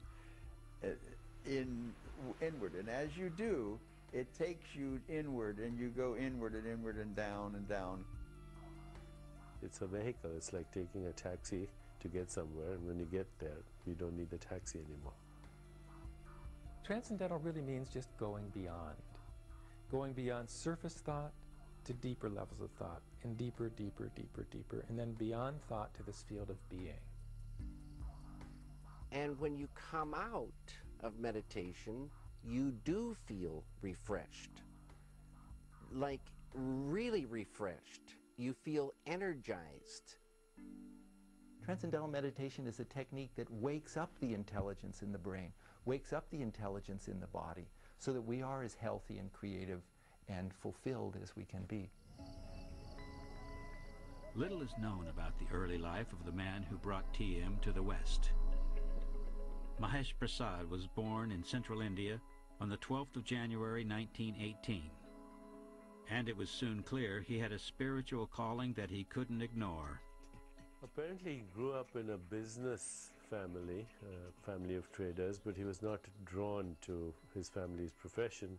Inward, and as you do, it takes you inward, and you go inward and down and down. It's a vehicle. It's like taking a taxi to get somewhere, and when you get there, you don't need the taxi anymore. Transcendental really means just going beyond surface thought to deeper levels of thought, and deeper, and then beyond thought to this field of being. And when you come out of meditation, you do feel refreshed. Like really refreshed. You feel energized. Transcendental meditation is a technique that wakes up the intelligence in the brain, wakes up the intelligence in the body, so that we are as healthy and creative and fulfilled as we can be. Little is known about the early life of the man who brought TM to the West. Mahesh Prasad was born in central India on the 12th of January 1918. And it was soon clear he had a spiritual calling that he couldn't ignore. Apparently he grew up in a business family, family of traders, but he was not drawn to his family's profession.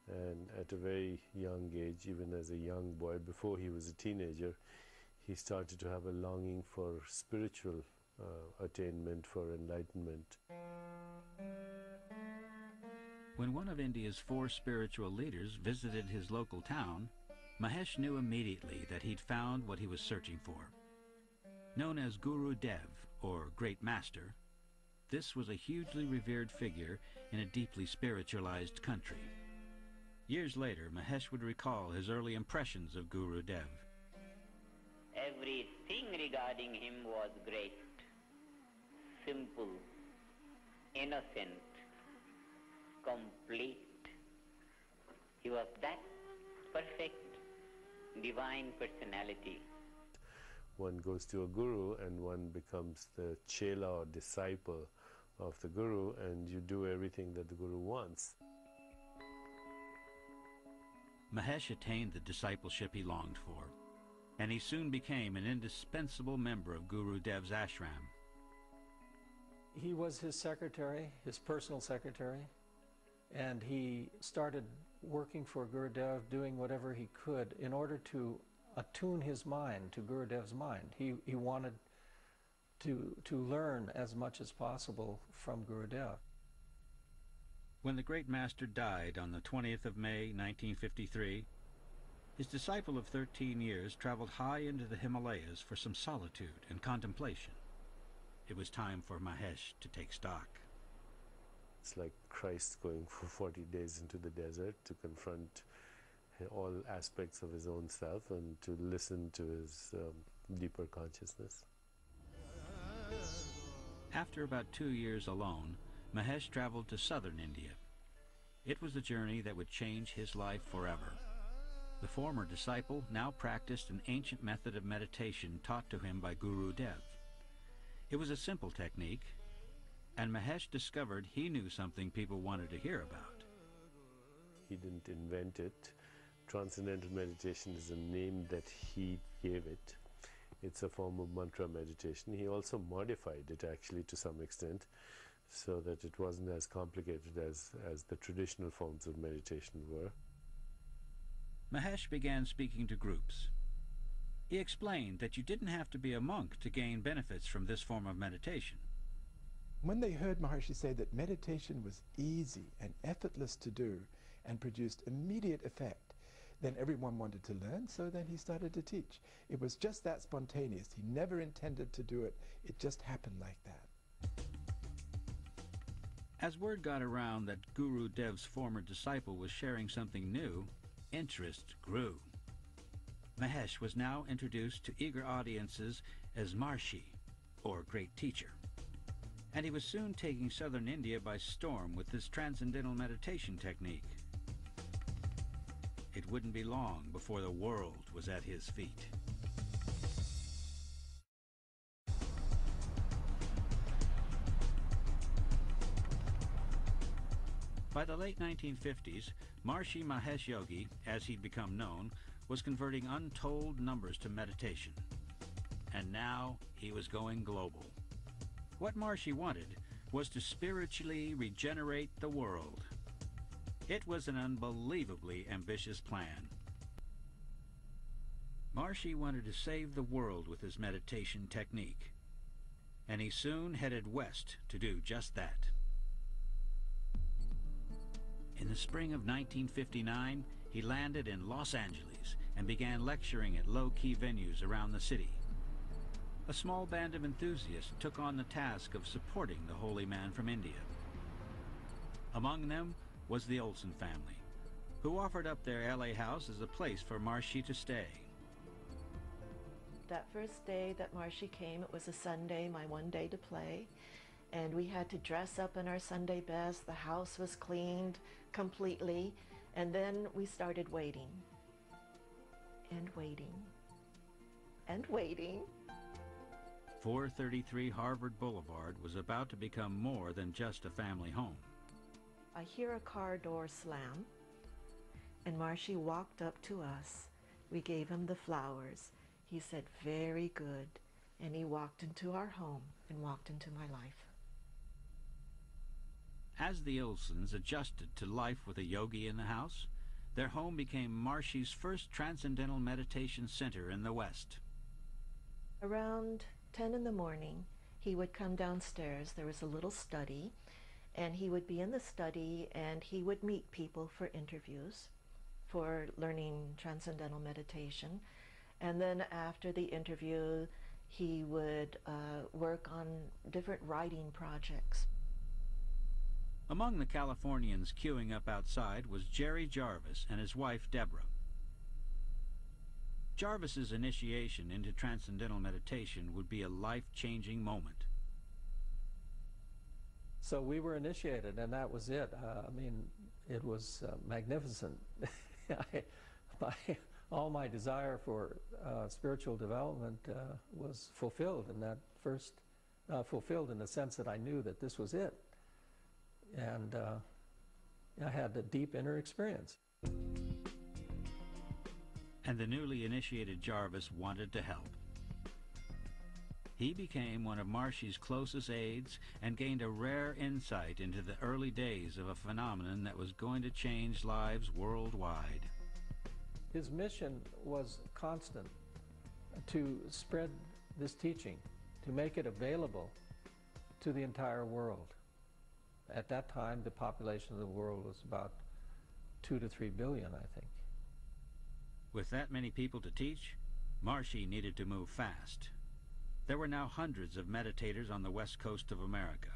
And at a very young age, even as a young boy, before he was a teenager, he started to have a longing for spiritual attainment, for enlightenment. When one of India's 4 spiritual leaders visited his local town, Mahesh knew immediately that he'd found what he was searching for. Known as Guru Dev, or Great Master, this was a hugely revered figure in a deeply spiritualized country. Years later, Mahesh would recall his early impressions of Guru Dev. Everything regarding him was great, simple, innocent, complete. He was that perfect, divine personality. One goes to a guru and one becomes the chela or disciple of the guru, and you do everything that the guru wants. Mahesh attained the discipleship he longed for, and he soon became an indispensable member of Guru Dev's ashram. He was his secretary, his personal secretary, and he started working for Guru Dev, doing whatever he could in order to attune his mind to Guru Dev's mind. He wanted to learn as much as possible from Guru Dev. When the great master died on the 20th of May, 1953, his disciple of 13 years traveled high into the Himalayas for some solitude and contemplation. It was time for Mahesh to take stock. It's like Christ going for 40 days into the desert to confront all aspects of his own self and to listen to his deeper consciousness. After about 2 years alone, Mahesh traveled to southern India. It was a journey that would change his life forever. The former disciple now practiced an ancient method of meditation taught to him by Guru Dev. It was a simple technique, and Mahesh discovered he knew something people wanted to hear about. He didn't invent it. Transcendental meditation is a name that he gave it. It's a form of mantra meditation. He also modified it actually to some extent so that it wasn't as complicated as the traditional forms of meditation were. Mahesh began speaking to groups. He explained that you didn't have to be a monk to gain benefits from this form of meditation. When they heard Maharishi say that meditation was easy and effortless to do and produced immediate effect, then everyone wanted to learn, so then he started to teach. It was just that spontaneous. He never intended to do it. It just happened like that. As word got around that Guru Dev's former disciple was sharing something new, interest grew. Mahesh was now introduced to eager audiences as Maharishi, or Great Teacher. And he was soon taking southern India by storm with this transcendental meditation technique. It wouldn't be long before the world was at his feet. By the late 1950s, Maharishi Mahesh Yogi, as he'd become known, was converting untold numbers to meditation. And now he was going global. What Maharishi wanted was to spiritually regenerate the world. It was an unbelievably ambitious plan. Maharishi wanted to save the world with his meditation technique, and he soon headed west to do just that. In the spring of 1959, he landed in Los Angeles and began lecturing at low-key venues around the city. A small band of enthusiasts took on the task of supporting the holy man from India. Among them was the Olsen family, who offered up their LA house as a place for Maharishi to stay. That first day that Maharishi came, it was a Sunday, my one day to play, and we had to dress up in our Sunday best. The house was cleaned completely, and then we started waiting, and waiting, and waiting. 433 Harvard Boulevard was about to become more than just a family home. I hear a car door slam, And Maharishi walked up to us. We gave him the flowers. He said, "Very good." And he walked into our home and walked into my life. As the Olsons adjusted to life with a yogi in the house, their home became Maharishi's first transcendental meditation center in the West. Around 10 in the morning, he would come downstairs. There was a little study, and he would be in the study, and he would meet people for interviews for learning transcendental meditation. And then after the interview, he would work on different writing projects. Among the Californians queuing up outside was Jerry Jarvis and his wife, Deborah. Jarvis's initiation into transcendental meditation would be a life-changing moment. So we were initiated, and that was it. I mean, it was magnificent. All my desire for spiritual development was fulfilled in that first, fulfilled in the sense that I knew that this was it. And I had a deep inner experience. And the newly initiated Jarvis wanted to help. He became one of Maharishi's closest aides and gained a rare insight into the early days of a phenomenon that was going to change lives worldwide. His mission was constant, to spread this teaching, to make it available to the entire world. At that time, the population of the world was about 2 to 3 billion, I think. With that many people to teach, Maharishi needed to move fast. There were now hundreds of meditators on the west coast of America,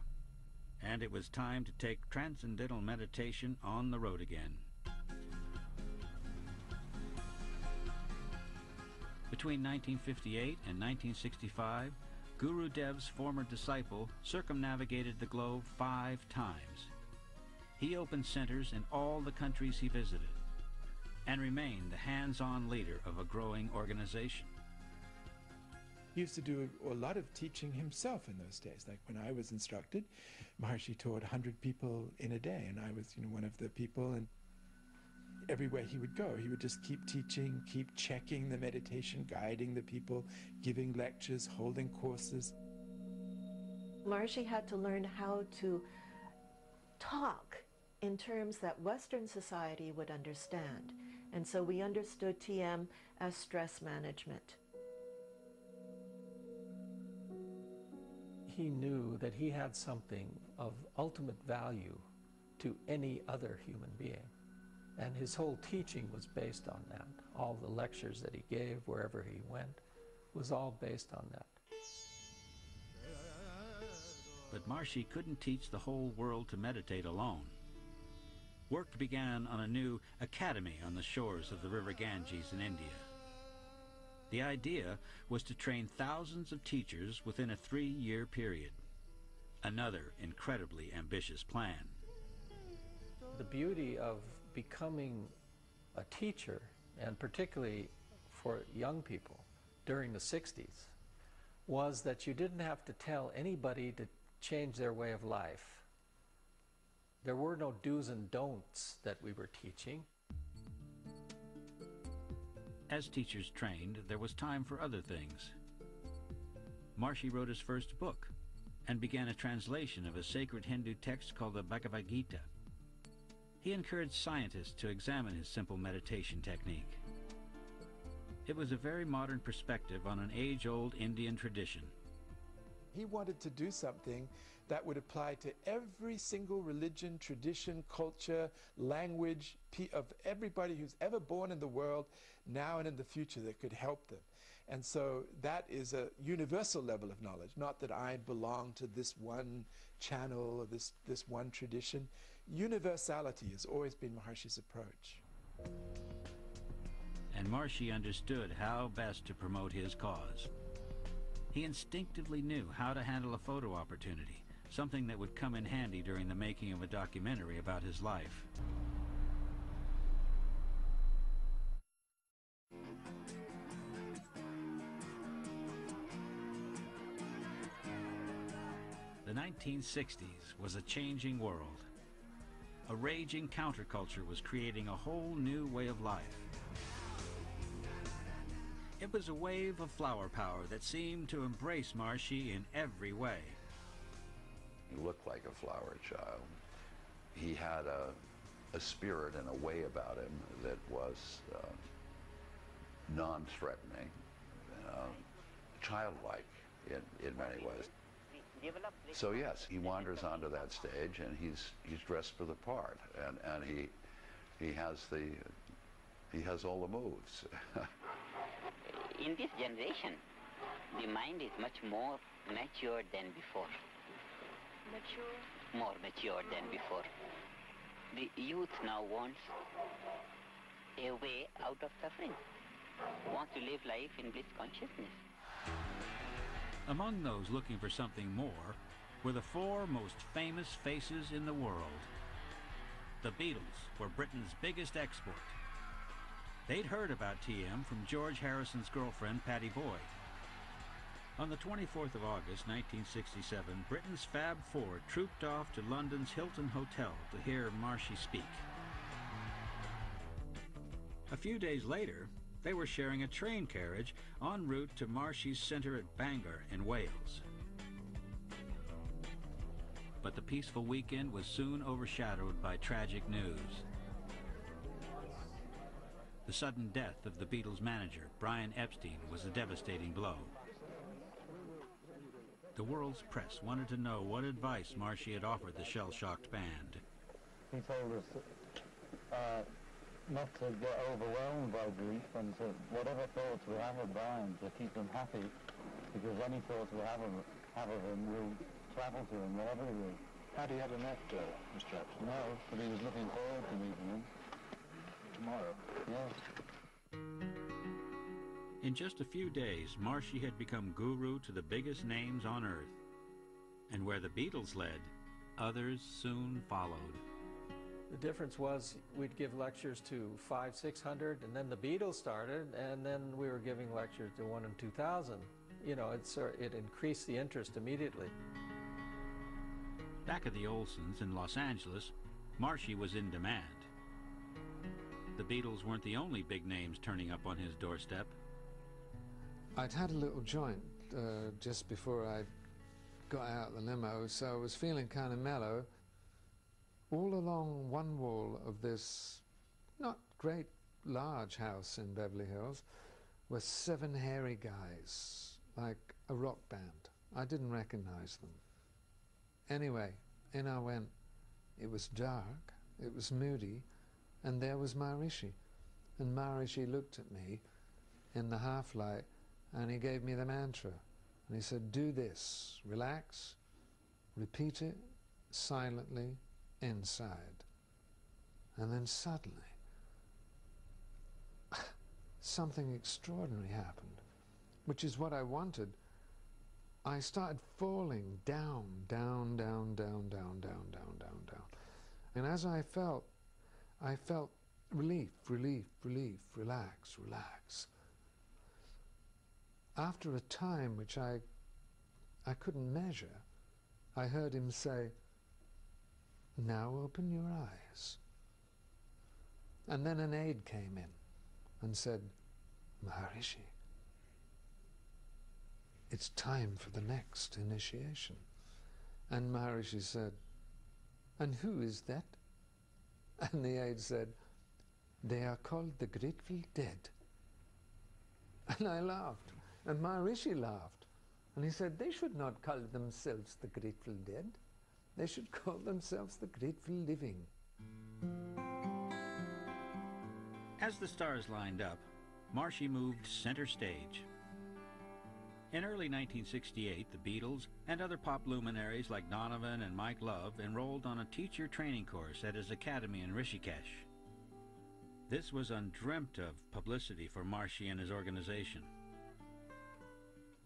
and it was time to take transcendental meditation on the road again. Between 1958 and 1965, Guru Dev's former disciple circumnavigated the globe 5 times. He opened centers in all the countries he visited and remained the hands-on leader of a growing organization. He used to do a lot of teaching himself in those days. Like when I was instructed, Maharishi taught 100 people in a day, and I was, one of the people, and everywhere he would go, he would just keep teaching, keep checking the meditation, guiding the people, giving lectures, holding courses. Maharishi had to learn how to talk in terms that Western society would understand. And so we understood TM as stress management. He knew that he had something of ultimate value to any other human being. And his whole teaching was based on that. All the lectures that he gave, wherever he went, was all based on that. But Maharishi couldn't teach the whole world to meditate alone. Work began on a new academy on the shores of the river Ganges in India. The idea was to train thousands of teachers within a 3-year period. Another incredibly ambitious plan. The beauty of becoming a teacher, and particularly for young people during the 60s, was that you didn't have to tell anybody to change their way of life. There were no do's and don'ts that we were teaching. As teachers trained, there was time for other things. Maharishi wrote his first book and began a translation of a sacred Hindu text called the Bhagavad Gita. He encouraged scientists to examine his simple meditation technique. It was a very modern perspective on an age-old Indian tradition. He wanted to do something that would apply to every single religion, tradition, culture, language of everybody who's ever born in the world, now and in the future, that could help them. And so that is a universal level of knowledge, not that I belong to this one channel or this one tradition. Universality has always been Maharishi's approach. And Maharishi understood how best to promote his cause. He instinctively knew how to handle a photo opportunity, something that would come in handy during the making of a documentary about his life. The 1960s was a changing world. a raging counterculture was creating a whole new way of life. It was a wave of flower power that seemed to embrace Maharishi in every way. He looked like a flower child. He had a spirit and a way about him that was non-threatening, childlike in many ways. So yes, he wanders onto that stage and he's dressed for the part, and he has all the moves. In this generation, the mind is much more mature than before. Mature? More mature than before. The youth now wants a way out of suffering, wants to live life in bliss consciousness. Among those looking for something more were the four most famous faces in the world. The Beatles were Britain's biggest export. They'd heard about TM from George Harrison's girlfriend, Pattie Boyd. On the 24th of August, 1967, Britain's Fab Four trooped off to London's Hilton Hotel to hear Maharishi speak. A few days later, they were sharing a train carriage en route to Maharishi's centre at Bangor in Wales. But the peaceful weekend was soon overshadowed by tragic news. The sudden death of the Beatles' manager, Brian Epstein, was a devastating blow. The world's press wanted to know what advice Maharishi had offered the shell-shocked band. He told us not to get overwhelmed by grief, and to whatever thoughts we have of Brian, to keep them happy, because any thoughts we have of him will travel to him wherever he is. How do you ever met Mr. Epstein? No, but he was looking forward to meeting him. Tomorrow? Yes. In just a few days, Maharishi had become guru to the biggest names on earth. And where the Beatles led, others soon followed. The difference was we'd give lectures to 500, 600, and then the Beatles started, and then we were giving lectures to 1 and 2,000. You know, it increased the interest immediately. Back at the Olsons in Los Angeles, Maharishi was in demand. The Beatles weren't the only big names turning up on his doorstep. I'd had a little joint just before I got out of the limo, so I was feeling kind of mellow. All along one wall of this not great large house in Beverly Hills were 7 hairy guys, like a rock band. I didn't recognize them. Anyway, in I went. It was dark, it was moody, and there was Maharishi. And Maharishi looked at me in the half-light, and he gave me the mantra. And he said, do this, relax, repeat it silently inside. And then suddenly, something extraordinary happened, which is what I wanted. I started falling down, down, down, down, down, down, down, down, down. And as I felt relief, relief, relief, relax, relax. After a time which I couldn't measure, I heard him say, now open your eyes. And then an aide came in and said, Maharishi, it's time for the next initiation. And Maharishi said, and who is that? And the aide said, they are called the Grateful Dead. And I laughed, and Maharishi laughed. And he said, they should not call themselves the Grateful Dead. They should call themselves the Grateful Living. As the stars lined up, Maharishi moved center stage. In early 1968, the Beatles and other pop luminaries like Donovan and Mike Love enrolled on a teacher training course at his academy in Rishikesh. This was undreamt of publicity for Maharishi and his organization.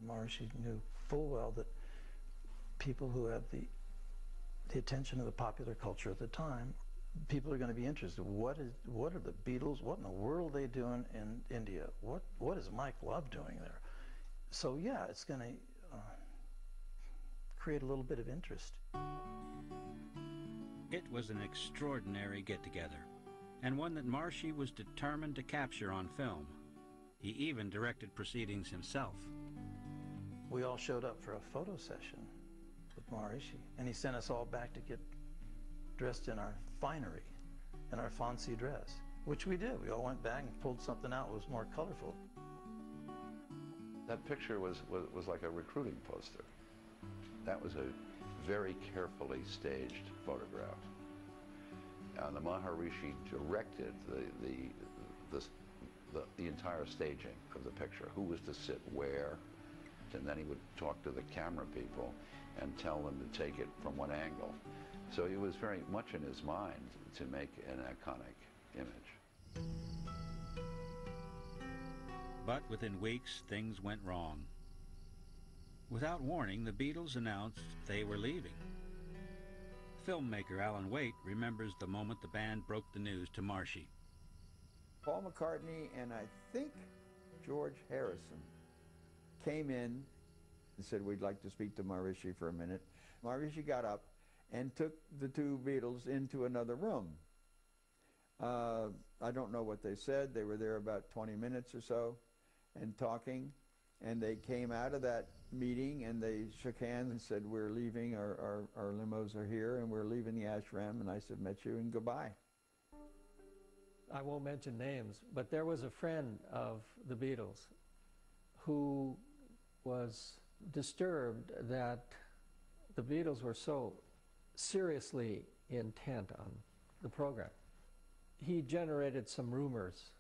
Maharishi knew full well that people who have the attention of the popular culture at the time, people are going to be interested. What are the Beatles? What in the world are they doing in India? What is Mike Love doing there? So yeah, it's going to create a little bit of interest. It was an extraordinary get-together, and one that Maharishi was determined to capture on film. He even directed proceedings himself. We all showed up for a photo session with Maharishi, and he sent us all back to get dressed in our finery, in our fancy dress, which we did. We all went back and pulled something out that was more colorful. That picture was like a recruiting poster. That was a very carefully staged photograph. And the Maharishi directed the entire staging of the picture, who was to sit where, and then he would talk to the camera people and tell them to take it from what angle. So it was very much in his mind to make an iconic image. But within weeks, things went wrong. Without warning, the Beatles announced they were leaving. Filmmaker Alan Waite remembers the moment the band broke the news to Maharishi. Paul McCartney and I think George Harrison came in and said, "We'd like to speak to Maharishi for a minute." Maharishi got up and took the two Beatles into another room. I don't know what they said. They were there about 20 minutes or so and talking, and they came out of that meeting and they shook hands and said, "We're leaving, our limos are here, and we're leaving the ashram." And I said, "Met you and goodbye." I won't mention names, but there was a friend of the Beatles who was disturbed that the Beatles were so seriously intent on the program. He generated some rumors,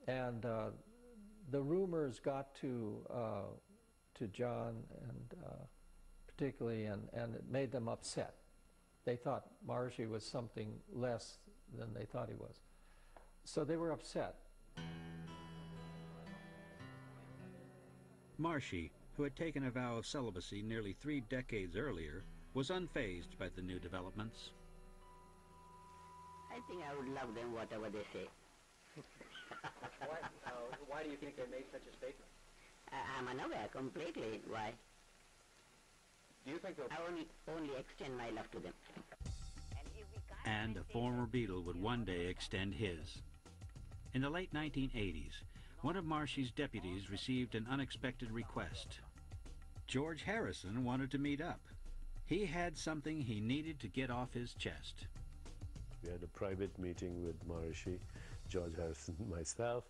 and the rumors got to John and particularly, and it made them upset. They thought Maharishi was something less than they thought he was. So they were upset. Maharishi, who had taken a vow of celibacy nearly 3 decades earlier, was unfazed by the new developments. I think I would love them, whatever they say. Why do you think they made such a statement? I'm unaware completely why. Do you think I only extend my love to them. And a former Beatle would one day extend his. In the late 1980s, one of Maharishi's deputies received an unexpected request. George Harrison wanted to meet up. He had something he needed to get off his chest. We had a private meeting with Maharishi, George Harrison, myself,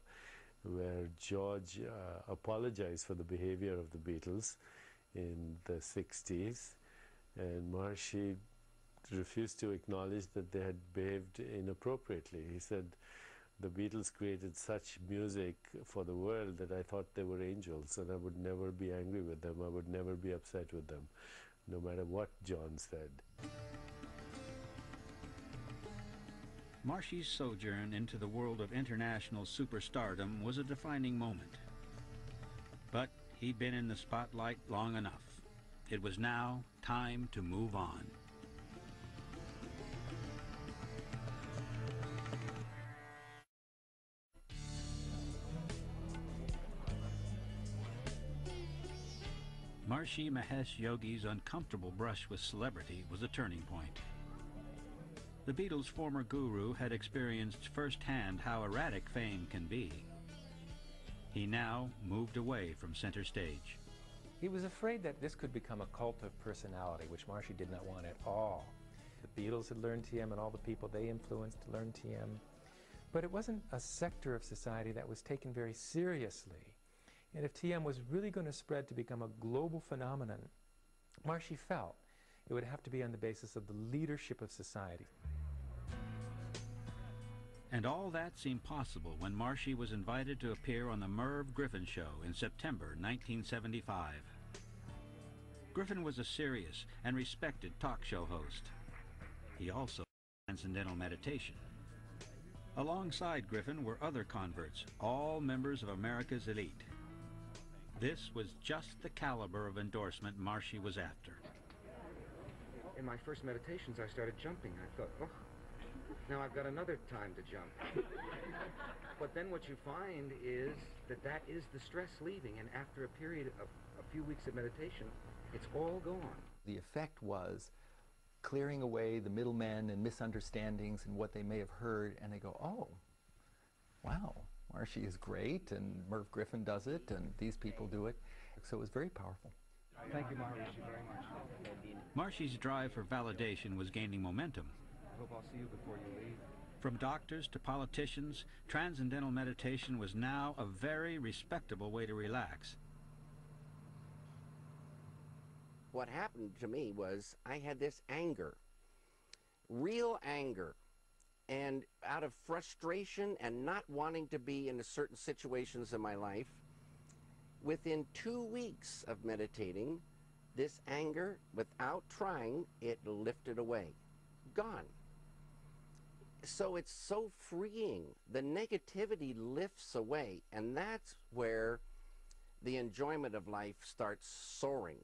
where George apologized for the behavior of the Beatles in the 60s, and Maharishi refused to acknowledge that they had behaved inappropriately. He said, "The Beatles created such music for the world that I thought they were angels, and I would never be angry with them, I would never be upset with them, no matter what John said." Maharishi's sojourn into the world of international superstardom was a defining moment. But he'd been in the spotlight long enough. It was now time to move on. Maharishi Mahesh Yogi's uncomfortable brush with celebrity was a turning point. The Beatles' former guru had experienced firsthand how erratic fame can be. He now moved away from center stage. He was afraid that this could become a cult of personality, which Maharishi did not want at all. The Beatles had learned TM, and all the people they influenced learned TM. But it wasn't a sector of society that was taken very seriously. And if TM was really going to spread to become a global phenomenon, Maharishi felt it would have to be on the basis of the leadership of society. And all that seemed possible when Maharishi was invited to appear on the Merv Griffin Show in September 1975. Griffin was a serious and respected talk show host. He also did transcendental meditation. Alongside Griffin were other converts, all members of America's elite. This was just the caliber of endorsement Maharishi was after. In my first meditations, I started jumping. I thought, oh, now I've got another time to jump. But then what you find is that is the stress leaving, and after a period of a few weeks of meditation, it's all gone. The effect was clearing away the middlemen and misunderstandings and what they may have heard, and they go, oh, wow, Maharishi is great, and Merv Griffin does it, and these people do it. So it was very powerful. Thank you, Maharishi, very much. Marshi's drive for validation was gaining momentum. I hope I'll see you before you leave. From doctors to politicians, transcendental meditation was now a very respectable way to relax. What happened to me was I had this anger, real anger, and out of frustration and not wanting to be in certain situations in my life, within 2 weeks of meditating, this anger, without trying, it lifted away, gone. So it's so freeing. The negativity lifts away, and that's where the enjoyment of life starts soaring.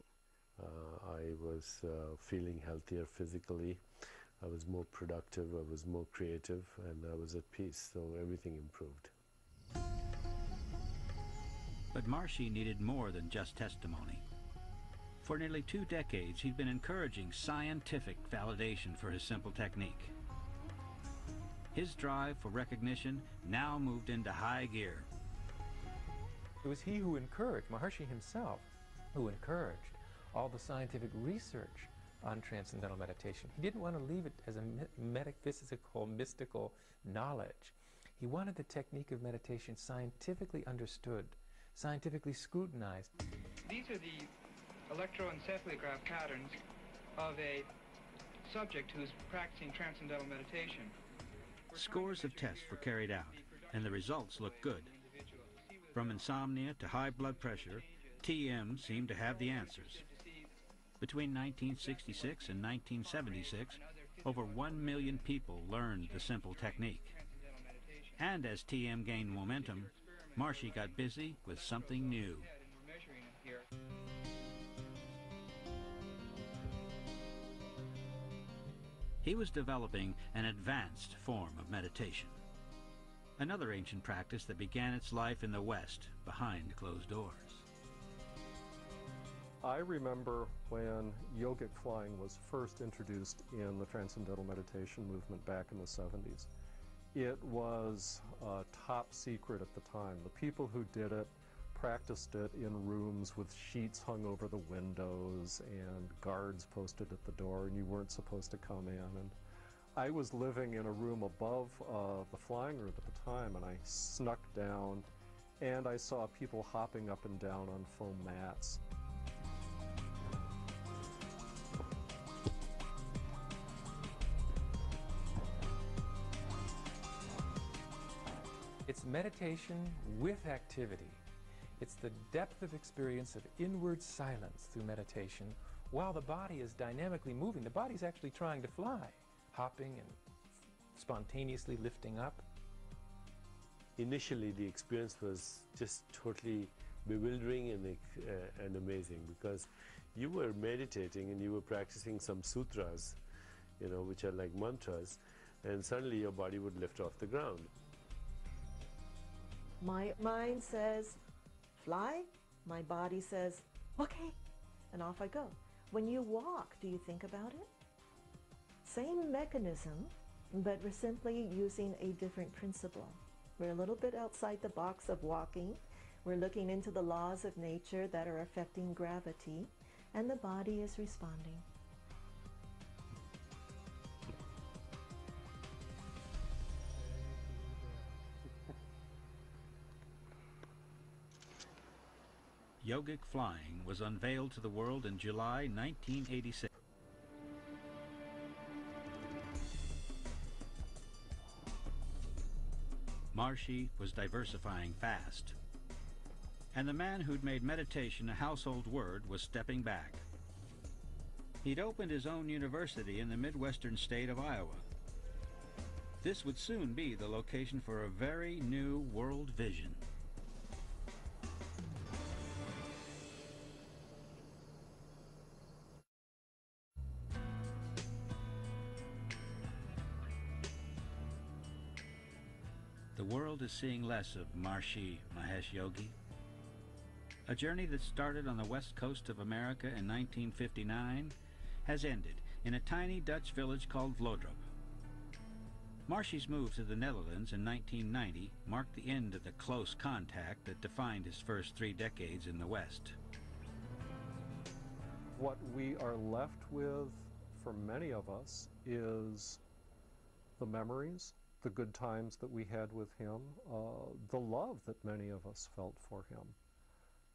I was feeling healthier physically. I was more productive, I was more creative, and I was at peace, so everything improved. But Maharishi needed more than just testimony. For nearly 2 decades, he'd been encouraging scientific validation for his simple technique. His drive for recognition now moved into high gear. It was he who encouraged, Maharishi himself, who encouraged all the scientific research on transcendental meditation. He didn't want to leave it as a metaphysical, mystical knowledge. He wanted the technique of meditation scientifically understood, scientifically scrutinized. These are the electroencephalograph patterns of a subject who's practicing transcendental meditation. Scores of tests were carried out, and the results looked good. From insomnia to high blood pressure, TM seemed to have the answers. Between 1966 and 1976, over 1 million people learned the simple technique. And as TM gained momentum, Maharishi got busy with something new. He was developing an advanced form of meditation, another ancient practice that began its life in the West behind closed doors. I remember when yogic flying was first introduced in the transcendental meditation movement back in the 70s. It was top secret at the time. The people who did it practiced it in rooms with sheets hung over the windows and guards posted at the door, and you weren't supposed to come in. And I was living in a room above the flying room at the time, and I snuck down and I saw people hopping up and down on foam mats. It's meditation with activity. It's the depth of experience of inward silence through meditation while the body is dynamically moving. The body's actually trying to fly, hopping and spontaneously lifting up. Initially, the experience was just totally bewildering and amazing, because you were meditating and you were practicing some sutras, you know, which are like mantras, and suddenly your body would lift off the ground. My mind says, fly. My body says, okay, and off I go. When you walk, do you think about it? Same mechanism, but we're simply using a different principle. We're a little bit outside the box of walking. We're looking into the laws of nature that are affecting gravity, and the body is responding. Yogic flying was unveiled to the world in July 1986. Maharishi was diversifying fast, and the man who'd made meditation a household word was stepping back. He'd opened his own university in the Midwestern state of Iowa. This would soon be the location for a very new world vision. The world is seeing less of Maharishi Mahesh Yogi. A journey that started on the west coast of America in 1959 has ended in a tiny Dutch village called Vlodrop. Maharishi's move to the Netherlands in 1990 marked the end of the close contact that defined his first 3 decades in the West. What we are left with, for many of us, is the memories, the good times that we had with him, the love that many of us felt for him.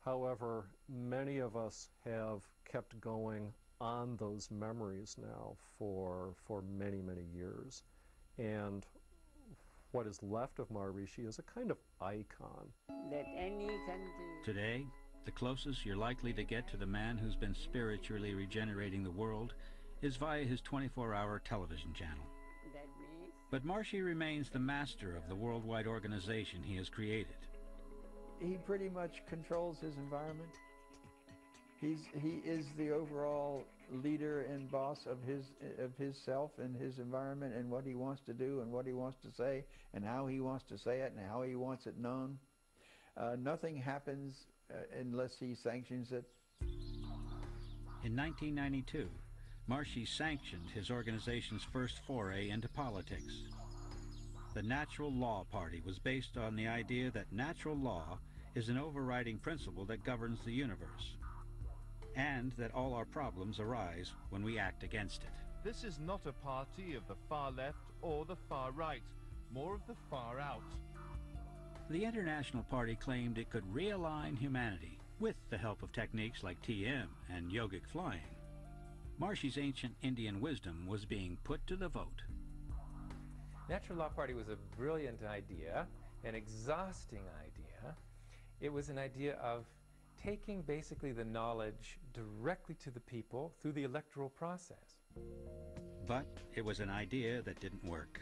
However, many of us have kept going on those memories now for many, many years. And what is left of Maharishi is a kind of icon. Today, the closest you're likely to get to the man who's been spiritually regenerating the world is via his 24-hour television channel. But Maharishi remains the master of the worldwide organization he has created. He pretty much controls his environment. He is the overall leader and boss of his self and his environment and what he wants to do and what he wants to say and how he wants to say it and how he wants it known. Nothing happens unless he sanctions it. In 1992, Maharishi sanctioned his organization's first foray into politics. The Natural Law Party was based on the idea that natural law is an overriding principle that governs the universe, and that all our problems arise when we act against it. This is not a party of the far left or the far right, more of the far out. The International Party claimed it could realign humanity with the help of techniques like TM and yogic flying. Maharishi's ancient Indian wisdom was being put to the vote. Natural Law Party was a brilliant idea, an exhausting idea. It was an idea of taking basically the knowledge directly to the people through the electoral process. But it was an idea that didn't work.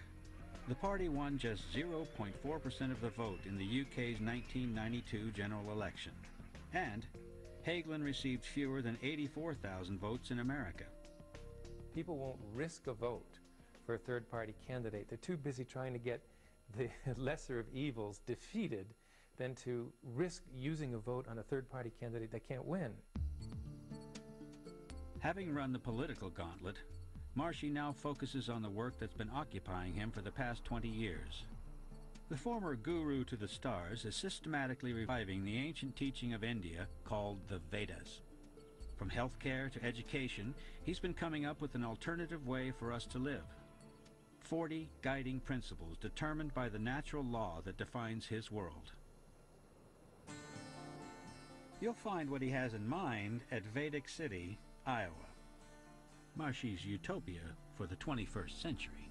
The party won just 0.4% of the vote in the UK's 1992 general election, and Hagelin received fewer than 84,000 votes in America. People won't risk a vote for a third-party candidate. They're too busy trying to get the lesser of evils defeated than to risk using a vote on a third-party candidate that can't win. Having run the political gauntlet, Maharishi now focuses on the work that's been occupying him for the past 20 years. The former guru to the stars is systematically reviving the ancient teaching of India called the Vedas. From healthcare to education, he's been coming up with an alternative way for us to live. 40 guiding principles determined by the natural law that defines his world. You'll find what he has in mind at Vedic City, Iowa. Maharishi's utopia for the 21st century.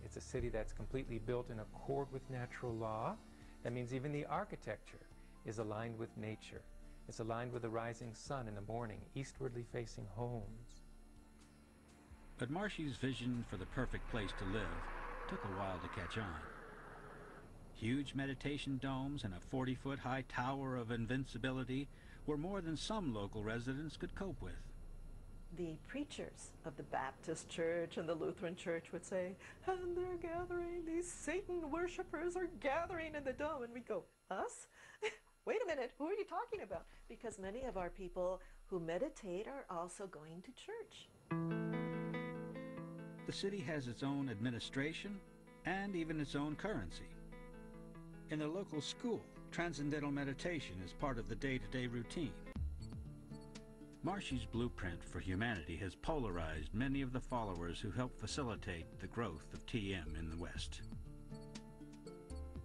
It's a city that's completely built in accord with natural law. That means even the architecture is aligned with nature. It's aligned with the rising sun in the morning, eastwardly facing homes. But Maharishi's vision for the perfect place to live took a while to catch on. Huge meditation domes and a 40-foot high tower of invincibility were more than some local residents could cope with. The preachers of the Baptist church and the Lutheran church would say, and they're gathering, these Satan worshippers are gathering in the dome. And we go, us? Wait a minute, who are you talking about? Because many of our people who meditate are also going to church. The city has its own administration and even its own currency. In the local school, transcendental meditation is part of the day-to-day routine. Maharishi's blueprint for humanity has polarized many of the followers who help facilitate the growth of TM in the West.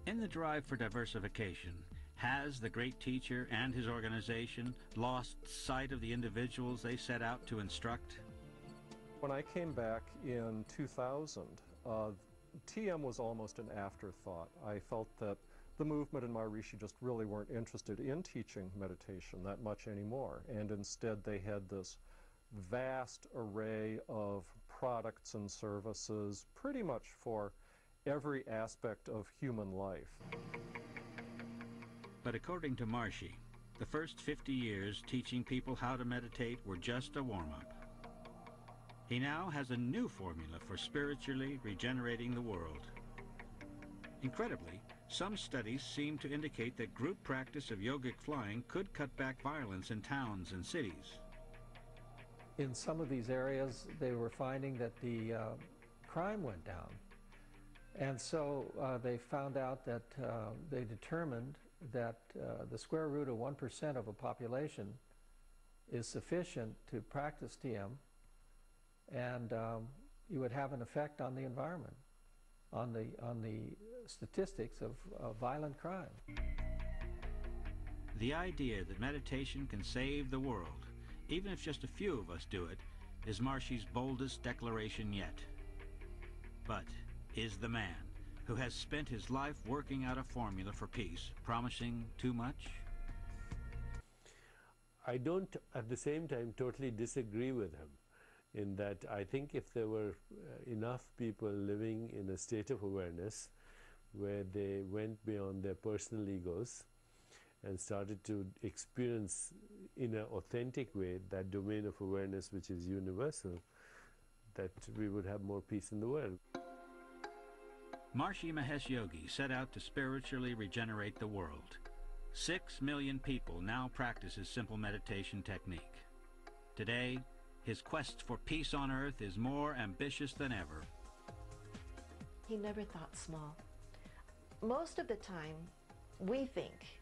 In the drive for diversification, has the great teacher and his organization lost sight of the individuals they set out to instruct? When I came back in 2000, TM was almost an afterthought. I felt that the movement and Maharishi just really weren't interested in teaching meditation that much anymore, and instead they had this vast array of products and services pretty much for every aspect of human life. But according to Maharishi, the first 50 years teaching people how to meditate were just a warm-up. He now has a new formula for spiritually regenerating the world. Incredibly, some studies seem to indicate that group practice of yogic flying could cut back violence in towns and cities. In some of these areas, they were finding that the crime went down. And so they found out that they determined that the square root of 1% of a population is sufficient to practice TM, and you would have an effect on the environment, on the statistics of violent crime. The idea that meditation can save the world, even if just a few of us do it, is Maharishi's boldest declaration yet. But is the man who has spent his life working out a formula for peace promising too much? I don't, at the same time, totally disagree with him, in that I think if there were enough people living in a state of awareness where they went beyond their personal egos and started to experience in an authentic way that domain of awareness which is universal, that we would have more peace in the world. Maharishi Mahesh Yogi set out to spiritually regenerate the world. 6 million people now practice his simple meditation technique. Today, his quest for peace on earth is more ambitious than ever. He never thought small. Most of the time, we think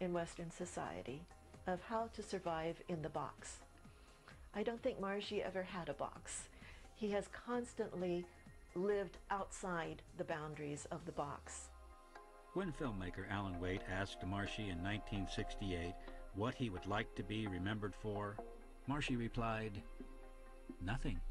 in Western society of how to survive in the box. I don't think Maharishi ever had a box. He has constantly lived outside the boundaries of the box. When filmmaker Alan Waite asked Maharishi in 1968 what he would like to be remembered for, Maharishi replied, "Nothing."